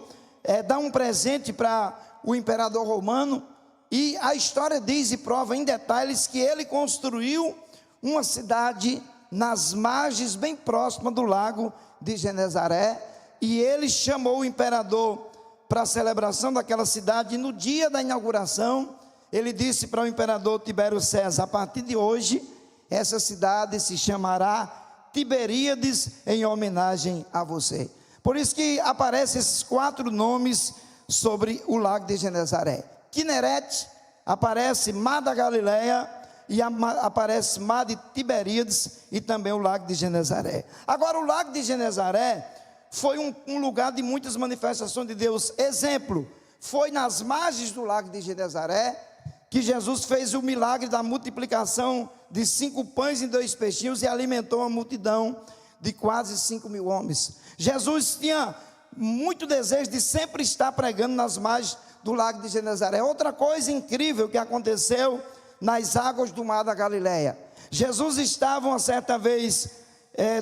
dar um presente para o imperador romano, e a história diz e prova em detalhes que ele construiu uma cidade nas margens bem próxima do lago de Genezaré, e ele chamou o imperador para a celebração daquela cidade, e no dia da inauguração ele disse para o imperador Tibério César: a partir de hoje, essa cidade se chamará Tiberíades, em homenagem a você. Por isso que aparecem esses 4 nomes sobre o lago de Genezaré. Quinerete, aparece Mar da Galileia, e aparece Mar de Tiberíades, e também o lago de Genezaré. Agora, o lago de Genezaré foi um lugar de muitas manifestações de Deus. Exemplo, foi nas margens do lago de Genezaré que Jesus fez o milagre da multiplicação de 5 pães e 2 peixinhos e alimentou uma multidão de quase 5.000 homens. Jesus tinha muito desejo de sempre estar pregando nas margens do lago de Genezaré. Outra coisa incrível que aconteceu nas águas do Mar da Galileia. Jesus estava uma certa vez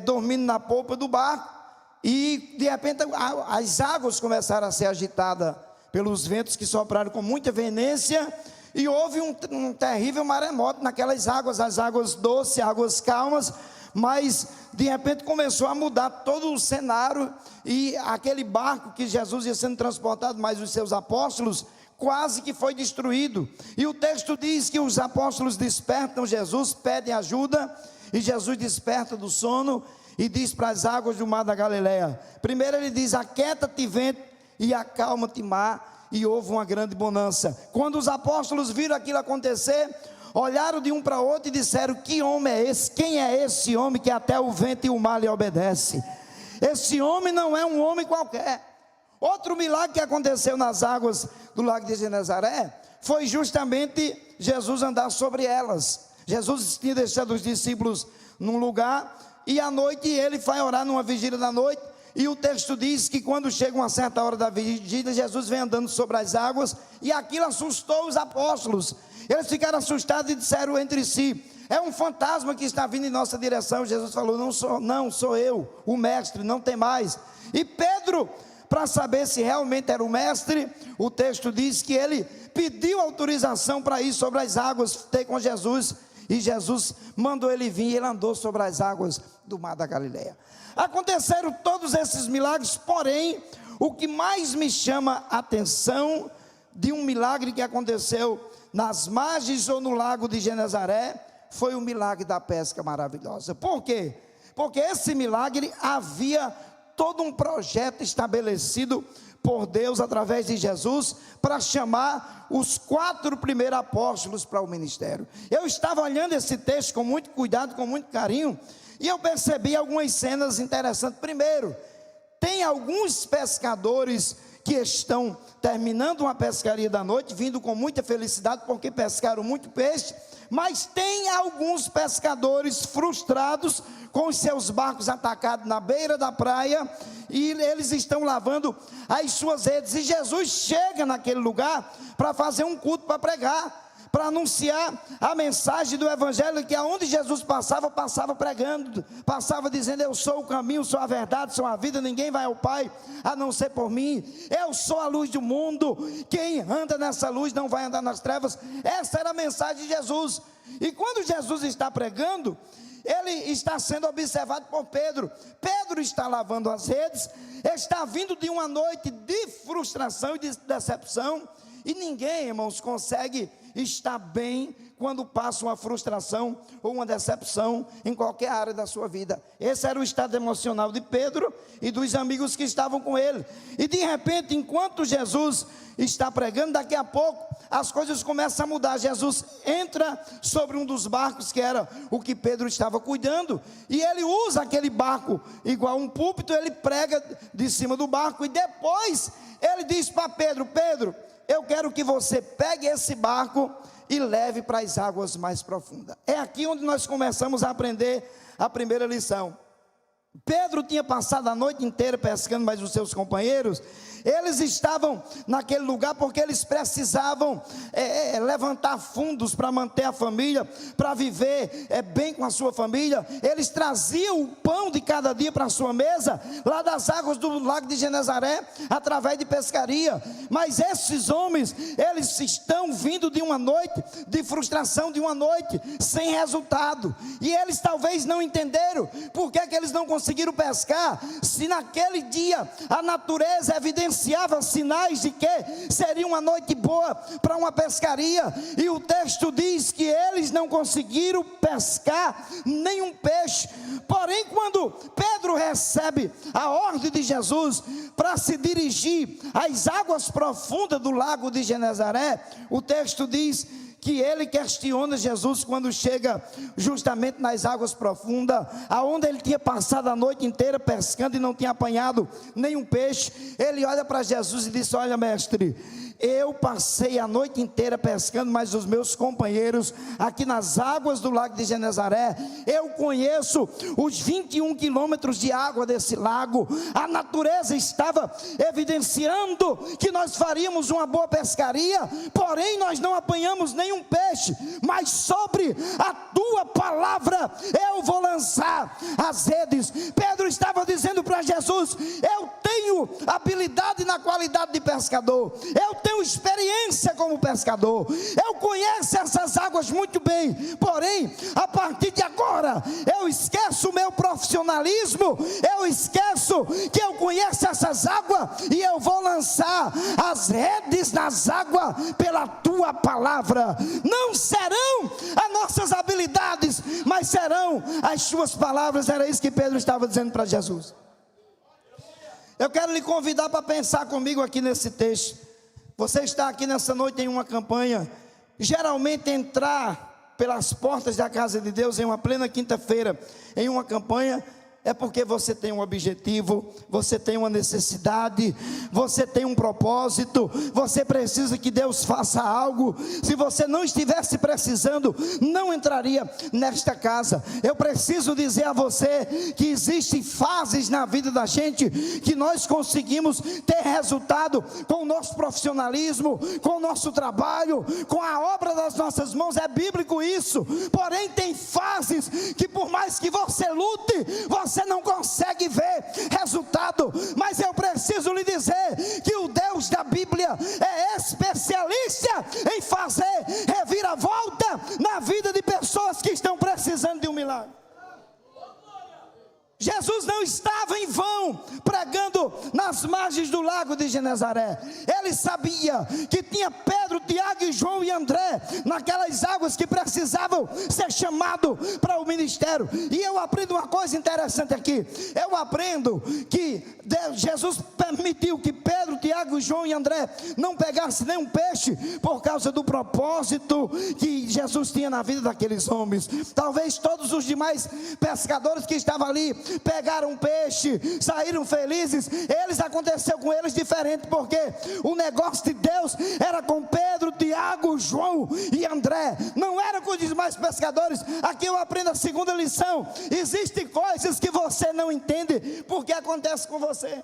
dormindo na polpa do barco, e de repente as águas começaram a ser agitadas pelos ventos que sopraram com muita veemência, e houve um terrível maremoto naquelas águas, as águas doces, águas calmas, mas de repente começou a mudar todo o cenário, e aquele barco que Jesus ia sendo transportado, mais os seus apóstolos, quase que foi destruído. E o texto diz que os apóstolos despertam Jesus, pedem ajuda, e Jesus desperta do sono e diz para as águas do mar da Galileia. Primeiro ele diz: aquieta-te vento e acalma-te mar, e houve uma grande bonança. Quando os apóstolos viram aquilo acontecer, olharam de um para outro e disseram: que homem é esse? Quem é esse homem que até o vento e o mar lhe obedecem? Esse homem não é um homem qualquer. Outro milagre que aconteceu nas águas do lago de Genezaré foi justamente Jesus andar sobre elas. Jesus tinha deixado os discípulos num lugar, e à noite ele vai orar numa vigília da noite, e o texto diz que quando chega uma certa hora da vigília, Jesus vem andando sobre as águas, e aquilo assustou os apóstolos. Eles ficaram assustados e disseram entre si: é um fantasma que está vindo em nossa direção. Jesus falou: não sou eu, o mestre, não tem mais. E Pedro, para saber se realmente era o mestre, o texto diz que ele pediu autorização para ir sobre as águas, ter com Jesus, e Jesus mandou ele vir, e ele andou sobre as águas do mar da Galileia. Aconteceram todos esses milagres, porém, o que mais me chama a atenção de um milagre que aconteceu nas margens ou no lago de Genezaré, foi o milagre da pesca maravilhosa. Por quê? Porque esse milagre havia todo um projeto estabelecido por Deus através de Jesus para chamar os 4 primeiros apóstolos para o ministério. Eu estava olhando esse texto com muito cuidado, com muito carinho, e eu percebi algumas cenas interessantes. Primeiro, tem alguns pescadores que estão terminando uma pescaria da noite, vindo com muita felicidade porque pescaram muito peixe, mas tem alguns pescadores frustrados com os seus barcos atacados na beira da praia, e eles estão lavando as suas redes, e Jesus chega naquele lugar para fazer um culto, para pregar, para anunciar a mensagem do evangelho, que aonde Jesus passava pregando, passava dizendo: eu sou o caminho, sou a verdade, sou a vida, ninguém vai ao Pai a não ser por mim, eu sou a luz do mundo, quem anda nessa luz não vai andar nas trevas. Essa era a mensagem de Jesus. E quando Jesus está pregando, ele está sendo observado por Pedro. Pedro está lavando as redes, está vindo de uma noite de frustração e de decepção, e ninguém, irmãos, consegue estar bem quando passa uma frustração ou uma decepção em qualquer área da sua vida. Esse era o estado emocional de Pedro e dos amigos que estavam com ele. E de repente, enquanto Jesus está pregando, daqui a pouco as coisas começam a mudar. Jesus entra sobre um dos barcos, que era o que Pedro estava cuidando, e ele usa aquele barco igual um púlpito, ele prega de cima do barco, e depois ele diz para Pedro: Pedro, eu quero que você pegue esse barco e leve para as águas mais profundas. É aqui onde nós começamos a aprender a primeira lição. Pedro tinha passado a noite inteira pescando, mas os seus companheiros, eles estavam naquele lugar porque eles precisavam levantar fundos para manter a família, para viver bem com a sua família. Eles traziam o pão de cada dia para a sua mesa, lá das águas do lago de Genezaré, através de pescaria. Mas esses homens, eles estão vindo de uma noite de frustração, de uma noite sem resultado, e eles talvez não entenderam por que eles não conseguiram pescar, se naquele dia a natureza evidenciava sinais de que seria uma noite boa para uma pescaria. E o texto diz que eles não conseguiram pescar nenhum peixe. Porém, quando Pedro recebe a ordem de Jesus para se dirigir às águas profundas do lago de Genezaré, o texto diz que ele questiona Jesus quando chega justamente nas águas profundas, aonde ele tinha passado a noite inteira pescando e não tinha apanhado nenhum peixe. Ele olha para Jesus e diz: olha, mestre, eu passei a noite inteira pescando, mas os meus companheiros aqui nas águas do lago de Genezaré, eu conheço os 21 quilômetros de água desse lago. A natureza estava evidenciando que nós faríamos uma boa pescaria, porém nós não apanhamos nenhum peixe, mas sobre a tua palavra eu vou lançar as redes. Pedro estava dizendo para Jesus: eu tenho habilidade na qualidade de pescador, eu tenho experiência como pescador, eu conheço essas águas muito bem, porém a partir de agora eu esqueço o meu profissionalismo, eu esqueço que eu conheço essas águas e eu vou lançar as redes nas águas pela tua palavra. Não serão as nossas habilidades, mas serão as tuas palavras. Era isso que Pedro estava dizendo para Jesus. Eu quero lhe convidar para pensar comigo aqui nesse texto. Você está aqui nessa noite em uma campanha. Geralmente entrar pelas portas da casa de Deus em uma plena quinta-feira em uma campanha é porque você tem um objetivo, você tem uma necessidade, você tem um propósito, você precisa que Deus faça algo. Se você não estivesse precisando, não entraria nesta casa. Eu preciso dizer a você que existem fases na vida da gente que nós conseguimos ter resultado com o nosso profissionalismo, com o nosso trabalho, com a obra das nossas mãos. É bíblico isso. Porém tem fases que por mais que você lute, você não consegue ver resultado. Mas eu preciso lhe dizer que o Deus da Bíblia é especialista em fazer reviravolta na vida de pessoas que estão precisando de um milagre. Jesus não estava em vão pregando nas margens do lago de Genezaré. Ele sabia que tinha Pedro, Tiago, João e André naquelas águas que precisavam ser chamados para o ministério. E eu aprendo uma coisa interessante aqui. Eu aprendo que Jesus permitiu que Pedro, Tiago, João e André não pegassem nenhum peixe por causa do propósito que Jesus tinha na vida daqueles homens. Talvez todos os demais pescadores que estavam ali pegaram um peixe, saíram felizes. Aconteceu com eles diferente, porque o negócio de Deus era com Pedro, Tiago, João e André, não era com os demais pescadores. Aqui eu aprendo a segunda lição: existem coisas que você não entende porque acontece com você.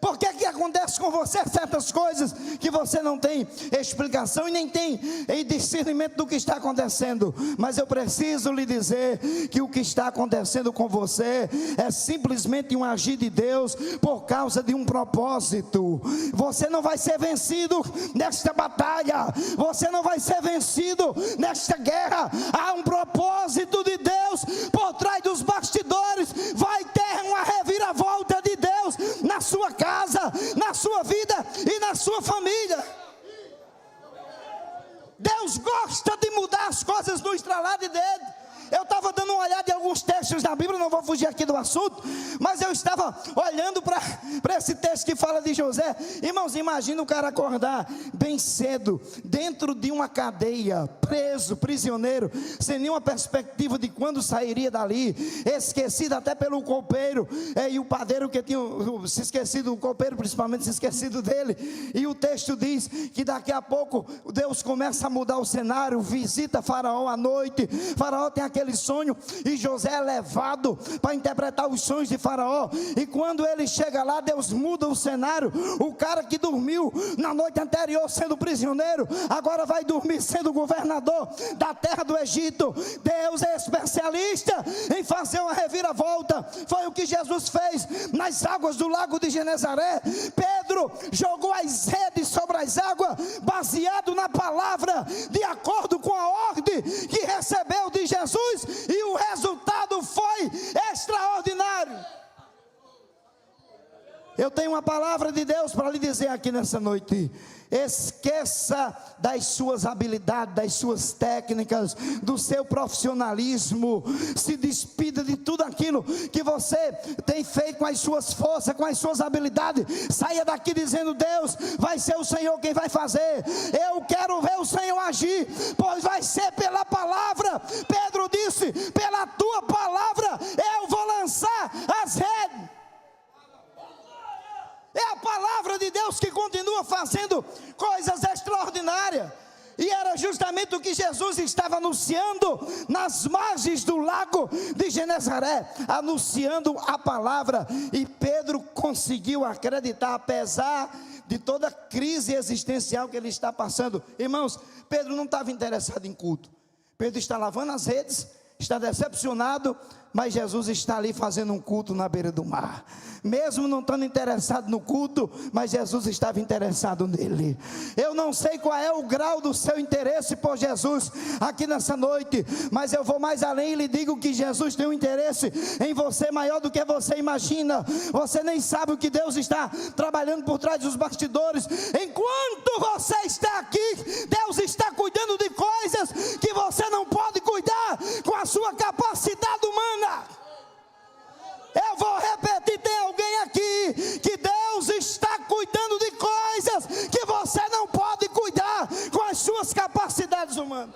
Por que acontece com você certas coisas que você não tem explicação e nem tem discernimento do que está acontecendo? Mas eu preciso lhe dizer que o que está acontecendo com você é simplesmente um agir de Deus por causa de um propósito. Você não vai ser vencido nesta batalha, você não vai ser vencido nesta guerra. Há um propósito de Deus por trás dos bastidores. Vai ter uma reviravolta de Deus na sua casa, na sua vida e na sua família. Deus gosta de mudar as coisas no estralar de dedo. Eu estava dando uma olhada em alguns textos da Bíblia, não vou fugir aqui do assunto, mas eu estava olhando para esse texto que fala de José. Irmãos, imagina o cara acordar bem cedo, dentro de uma cadeia, preso, prisioneiro, sem nenhuma perspectiva de quando sairia dali, esquecido até pelo copeiro, e o padeiro que tinha se esquecido, o copeiro principalmente se esquecido dele. E o texto diz que daqui a pouco Deus começa a mudar o cenário, visita Faraó à noite. Faraó tem aquele sonho e José é levado para interpretar os sonhos de Faraó. E quando ele chega lá, Deus muda o cenário. O cara que dormiu na noite anterior sendo prisioneiro, agora vai dormir sendo governador da terra do Egito. Deus é especialista em fazer uma reviravolta. Foi o que Jesus fez nas águas do lago de Genezaré. Pedro jogou as redes sobre as águas, baseado na palavra, de acordo com a ordem que recebeu de Jesus, e o resultado foi extraordinário. Eu tenho uma palavra de Deus para lhe dizer aqui nessa noite: esqueça das suas habilidades, das suas técnicas, do seu profissionalismo. Se despida de tudo aquilo que você tem feito com as suas forças, com as suas habilidades. Saia daqui dizendo: Deus, vai ser o Senhor quem vai fazer. Eu quero ver o Senhor agir, pois vai ser pela palavra. Pedro disse: pela tua palavra eu vou lançar as redes. É a palavra de Deus que continua fazendo coisas extraordinárias. E era justamente o que Jesus estava anunciando nas margens do lago de Genezaré, anunciando a palavra. E Pedro conseguiu acreditar, apesar de toda a crise existencial que ele está passando. Irmãos, Pedro não estava interessado em culto. Pedro está lavando as redes, está decepcionado, mas Jesus está ali fazendo um culto na beira do mar. Mesmo não estando interessado no culto, mas Jesus estava interessado nele. Eu não sei qual é o grau do seu interesse por Jesus aqui nessa noite, mas eu vou mais além e lhe digo que Jesus tem um interesse em você maior do que você imagina. Você nem sabe o que Deus está trabalhando por trás dos bastidores. Enquanto você está aqui, Deus está cuidando de coisas que você não pode cuidar com a sua capacidade humana. Eu vou repetir, tem alguém aqui que Deus está cuidando de coisas que você não pode cuidar com as suas capacidades humanas.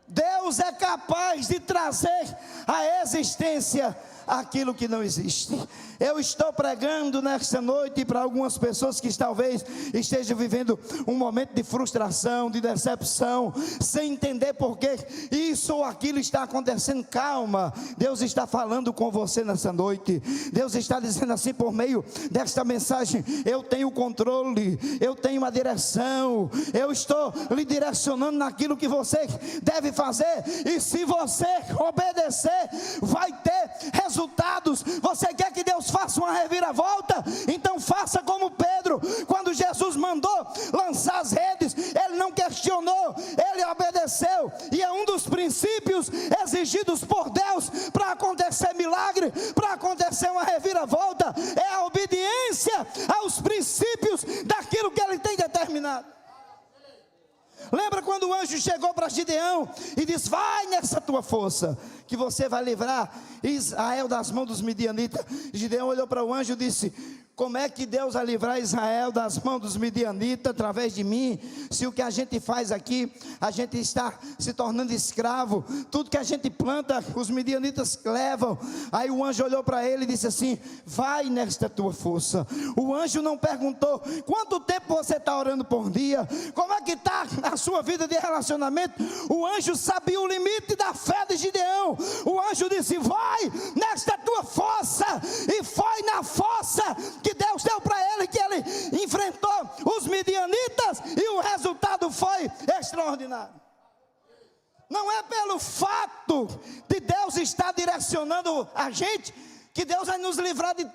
Deus é capaz de trazer à existência aquilo que não existe. Eu estou pregando nesta noite para algumas pessoas que talvez estejam vivendo um momento de frustração, de decepção, sem entender por que isso ou aquilo está acontecendo. Calma, Deus está falando com você nessa noite. Deus está dizendo assim por meio desta mensagem: eu tenho controle, eu tenho a direção, eu estou lhe direcionando naquilo que você deve fazer, e se você obedecer, vai ter resultados. Você quer que Deus faça uma reviravolta? Então faça como Pedro. Quando Jesus mandou lançar as redes, ele não questionou, ele obedeceu. E é um dos princípios exigidos por Deus para acontecer milagre, para acontecer uma reviravolta, é a obediência aos princípios daquilo que ele tem determinado. Lembra quando o anjo chegou para Gideão e disse: vai nessa tua força, que você vai livrar Israel das mãos dos midianitas. Gideão olhou para o anjo e disse: como é que Deus vai livrar Israel das mãos dos midianitas através de mim? Se o que a gente faz aqui, a gente está se tornando escravo. Tudo que a gente planta, os midianitas levam. Aí o anjo olhou para ele e disse assim: vai nesta tua força. O anjo não perguntou: quanto tempo você está orando por dia? Como é que está a sua vida de relacionamento? O anjo sabia o limite da fé de Gideão. O anjo disse: vai nesta tua força. E foi na força que Deus deu para ele que ele enfrentou os midianitas, e o resultado foi extraordinário. Não é pelo fato de Deus estar direcionando a gente que Deus vai nos livrar de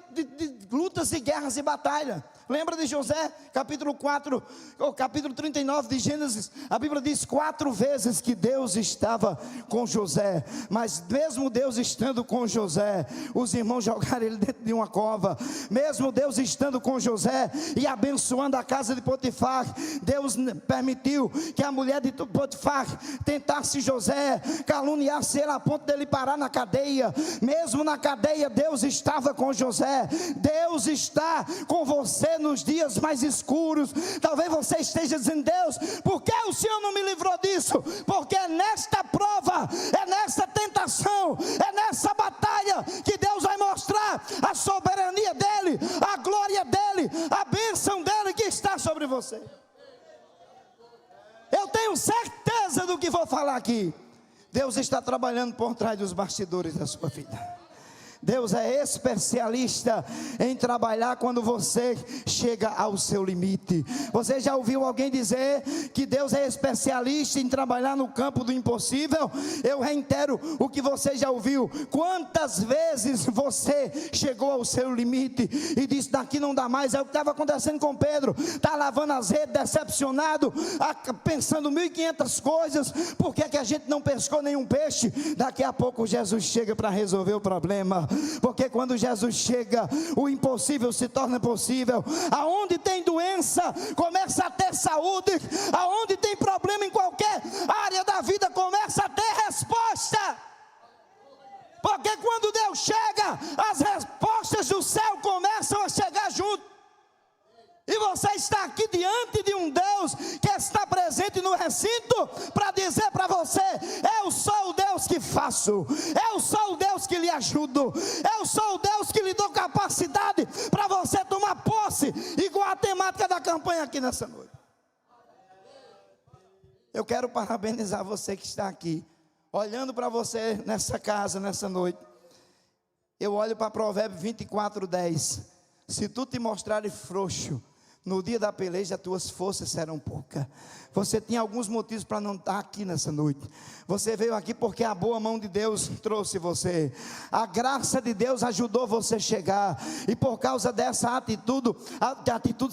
lutas e guerras e batalhas. Lembra de José, capítulo 4, ou capítulo 39 de Gênesis? A Bíblia diz 4 vezes que Deus estava com José. Mas mesmo Deus estando com José, os irmãos jogaram ele dentro de uma cova. Mesmo Deus estando com José e abençoando a casa de Potifar, Deus permitiu que a mulher de Potifar tentasse José, caluniasse ele a ponto dele parar na cadeia. Mesmo na cadeia, Deus estava com José. Deus está com você nos dias mais escuros. Talvez você esteja dizendo: Deus, por que o Senhor não me livrou disso? Porque é nesta prova, é nessa tentação, é nessa batalha que Deus vai mostrar a soberania dEle, a glória dEle, a bênção dEle que está sobre você. Eu tenho certeza do que vou falar aqui. Deus está trabalhando por trás dos bastidores da sua vida. Deus é especialista em trabalhar quando você chega ao seu limite. Você já ouviu alguém dizer que Deus é especialista em trabalhar no campo do impossível? Eu reitero o que você já ouviu. Quantas vezes você chegou ao seu limite e disse: daqui não dá mais? É o que estava acontecendo com Pedro. Está lavando as redes, decepcionado, pensando 1.500 coisas. Por que a gente não pescou nenhum peixe? Daqui a pouco Jesus chega para resolver o problema. Porque quando Jesus chega, o impossível se torna possível. Aonde tem doença, começa a ter saúde. Aonde tem problema em qualquer área da vida, começa a ter resposta. Porque quando Deus chega, as respostas do céu começam a chegar junto. E você está aqui diante de um Deus que está presente no recinto para dizer para você: eu sou o Deus que faço, eu sou o Deus que lhe ajudo, eu sou o Deus que lhe dou capacidade para você fosse igual a temática da campanha aqui nessa noite. Eu quero parabenizar você que está aqui, olhando para você nessa casa, nessa noite. Eu olho para Provérbios 24:10. Se tu te mostrares frouxo, no dia da peleja, as tuas forças serão poucas. Você tinha alguns motivos para não estar aqui nessa noite. Você veio aqui porque a boa mão de Deus trouxe você. A graça de Deus ajudou você a chegar. E por causa dessa atitude,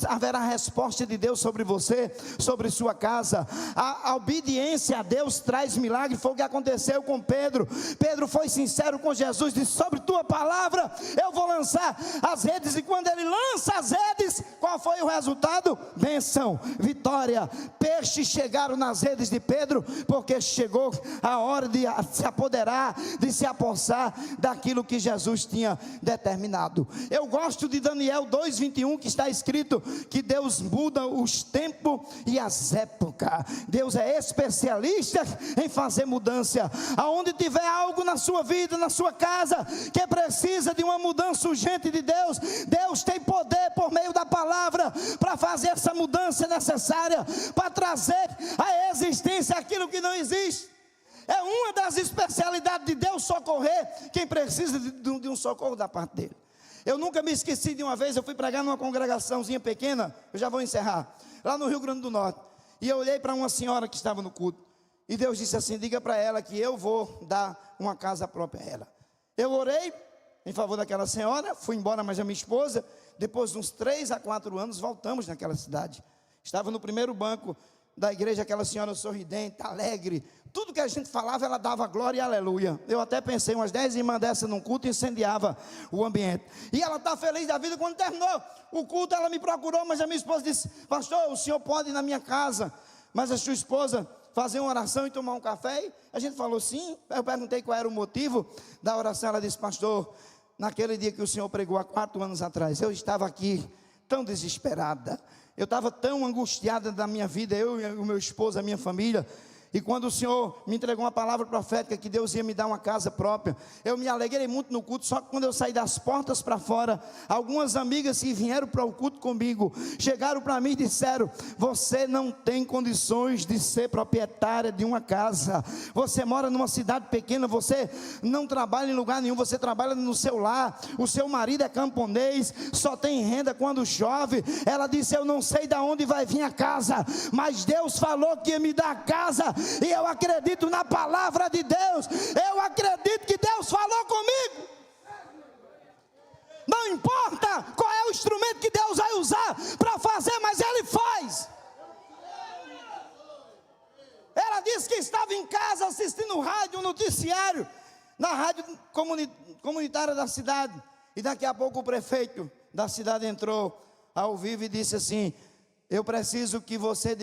haverá resposta de Deus sobre você, sobre sua casa. A obediência a Deus traz milagre. Foi o que aconteceu com Pedro. Pedro foi sincero com Jesus, disse: sobre tua palavra eu vou lançar as redes. E quando ele lança as redes, qual foi o resultado? Bênção, vitória. Peixes chegaram nas redes de Pedro, porque chegou a hora de se apoderar, de se apossar daquilo que Jesus tinha determinado. Eu gosto de Daniel 2:21, que está escrito que Deus muda os tempos e as épocas. Deus é especialista em fazer mudança. Aonde tiver algo na sua vida, na sua casa, que precisa de uma mudança urgente de Deus, Deus tem poder por meio da palavra para fazer essa mudança necessária, para trazer à existência aquilo que não existe. É uma das especialidades de Deus, socorrer quem precisa de um socorro da parte dele. Eu nunca me esqueci de uma vez, eu fui pregar numa congregaçãozinha pequena, eu já vou encerrar, lá no Rio Grande do Norte, e eu olhei para uma senhora que estava no culto, e Deus disse assim: diga para ela que eu vou dar uma casa própria a ela. Eu orei em favor daquela senhora, fui embora, mas a minha esposa, depois de uns 3 a 4 anos, voltamos naquela cidade. Estava no primeiro banco da igreja, aquela senhora sorridente, alegre, tudo que a gente falava, ela dava glória e aleluia. Eu até pensei, umas 10 irmãs dessa num culto, incendiava o ambiente, e ela está feliz da vida. Quando terminou o culto, ela me procurou, mas a minha esposa disse: pastor, o senhor pode ir na minha casa, mas a sua esposa fazer uma oração e tomar um café? E a gente falou sim. Eu perguntei qual era o motivo da oração. Ela disse: pastor, naquele dia que o senhor pregou há 4 anos atrás, eu estava aqui tão desesperada, eu estava tão angustiada da minha vida, eu e o meu esposo, a minha família. E quando o Senhor me entregou uma palavra profética que Deus ia me dar uma casa própria, eu me alegrei muito no culto. Só que quando eu saí das portas para fora, algumas amigas que vieram para o culto comigo, chegaram para mim e disseram: você não tem condições de ser proprietária de uma casa, você mora numa cidade pequena, você não trabalha em lugar nenhum, você trabalha no seu lar, o seu marido é camponês, só tem renda quando chove. Ela disse: eu não sei de onde vai vir a casa, mas Deus falou que ia me dar a casa, e eu acredito na palavra de Deus. Eu acredito que Deus falou comigo. Não importa qual é o instrumento que Deus vai usar para fazer, mas Ele faz. Ela disse que estava em casa assistindo rádio, um noticiário, na rádio comunitária da cidade, e daqui a pouco o prefeito da cidade entrou ao vivo e disse assim: eu preciso que você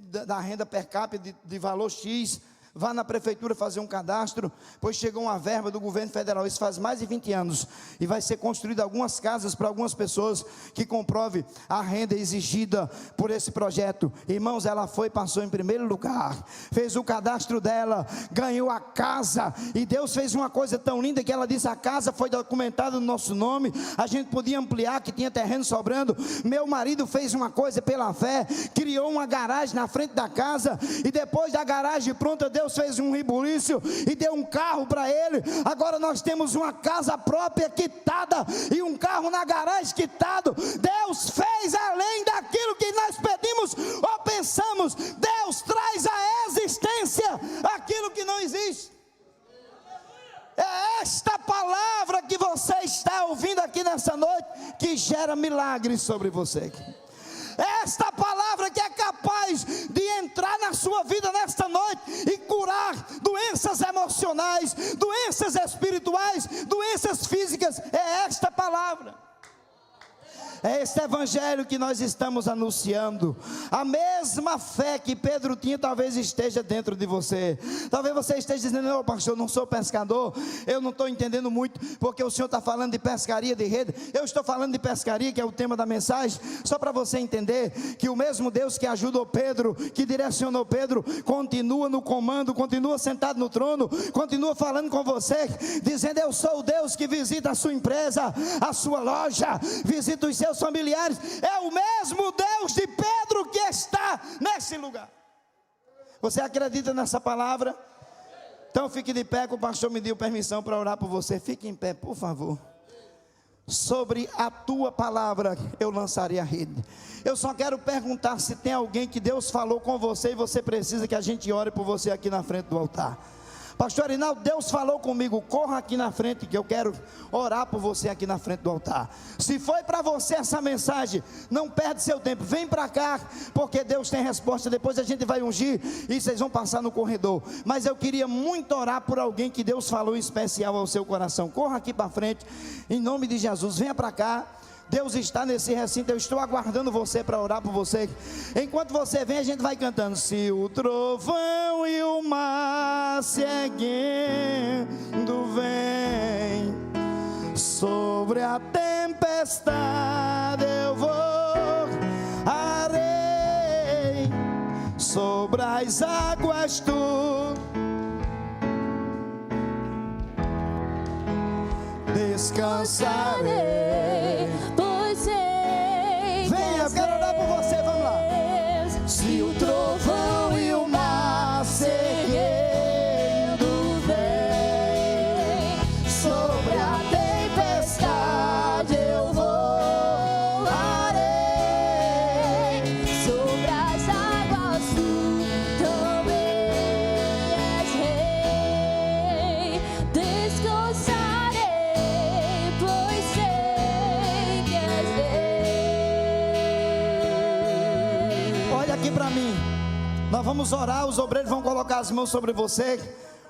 da renda per capita de valor X vá na prefeitura fazer um cadastro, pois chegou uma verba do governo federal, isso faz mais de 20 anos, e vai ser construída algumas casas para algumas pessoas que comprove a renda exigida por esse projeto. Irmãos, ela foi, passou em primeiro lugar, fez o cadastro dela, ganhou a casa, e Deus fez uma coisa tão linda que ela disse: a casa foi documentada no nosso nome, a gente podia ampliar, que tinha terreno sobrando. Meu marido fez uma coisa pela fé, criou uma garagem na frente da casa, e depois da garagem pronta, Deus fez um rebuliço e deu um carro para ele. Agora nós temos uma casa própria quitada e um carro na garagem quitado. Deus fez além daquilo que nós pedimos ou pensamos. Deus traz à existência aquilo que não existe. É esta palavra que você está ouvindo aqui nessa noite que gera milagres sobre você. Esta palavra que é capaz de entrar na sua vida nesta noite e curar doenças emocionais, doenças espirituais, doenças físicas, é esta palavra. É este evangelho que nós estamos anunciando. A mesma fé que Pedro tinha talvez esteja dentro de você. Talvez você esteja dizendo: não, pastor, eu não sou pescador, eu não estou entendendo muito, porque o senhor está falando de pescaria de rede. Eu estou falando de pescaria, que é o tema da mensagem, só para você entender que o mesmo Deus que ajudou Pedro, que direcionou Pedro, continua no comando, continua sentado no trono, continua falando com você, dizendo: eu sou o Deus que visita a sua empresa, a sua loja, visita os seus seus familiares, é o mesmo Deus de Pedro que está nesse lugar. Você acredita nessa palavra? Então fique de pé, que o pastor me deu permissão para orar por você. Fique em pé, por favor. Sobre a tua palavra eu lançarei a rede. Eu só quero perguntar se tem alguém que Deus falou com você e você precisa que a gente ore por você aqui na frente do altar. Pastor Arinaldo, Deus falou comigo, corra aqui na frente que eu quero orar por você aqui na frente do altar. Se foi para você essa mensagem, não perde seu tempo, vem para cá, porque Deus tem resposta. Depois a gente vai ungir e vocês vão passar no corredor. Mas eu queria muito orar por alguém que Deus falou em especial ao seu coração. Corra aqui para frente, em nome de Jesus, venha para cá. Deus está nesse recinto, eu estou aguardando você para orar por você. Enquanto você vem, a gente vai cantando. Se o trovão e o mar se erguendo vem, sobre a tempestade eu voarei, sobre as águas tu descansarei. Pois sei. Venha, eu quero orar por você, vamos lá. Se o trovão e o mar se erguendo vem, sobre a tempestade eu voarei, sobre as águas tu também és rei. Descansarei, pois sei que és rei. Olha aqui para mim. Nós vamos orar, os obreiros vão colocar as mãos sobre você.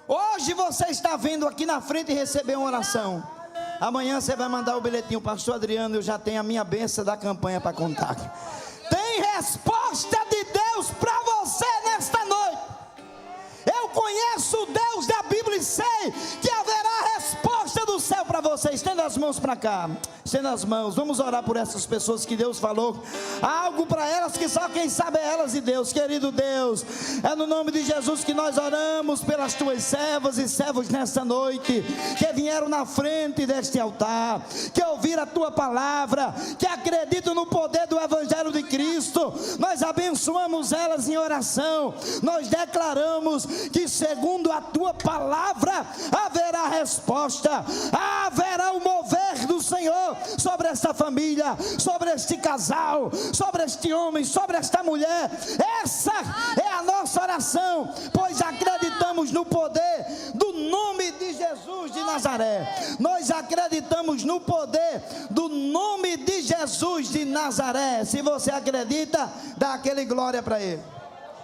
Hoje você está vindo aqui na frente e receber uma oração. Amanhã você vai mandar o bilhetinho. Pastor Adriano, eu já tenho a minha bênção da campanha para contar. Tem resposta de Deus para você nesta noite. Eu conheço o Deus da Bíblia e sei que haverá resposta do céu para você. Estenda as mãos para cá. Estenda as mãos. Vamos orar por essas pessoas que Deus falou algo para elas que só quem sabe é elas e Deus. Querido Deus, é no nome de Jesus que nós oramos pelas tuas servas e servos nesta noite, que vieram na frente deste altar, que ouviram a tua palavra, que acreditam no poder do Evangelho de Cristo. Nós abençoamos elas em oração. Nós declaramos que segundo a tua palavra haverá resposta, haverá o mover do Senhor sobre esta família, sobre este casal, sobre este homem, sobre esta mulher. Essa é a nossa oração, pois acreditamos no poder do nome de Jesus de Nazaré. Nós acreditamos no poder do nome de Jesus de Nazaré. Se você acredita, dá aquele glória para ele.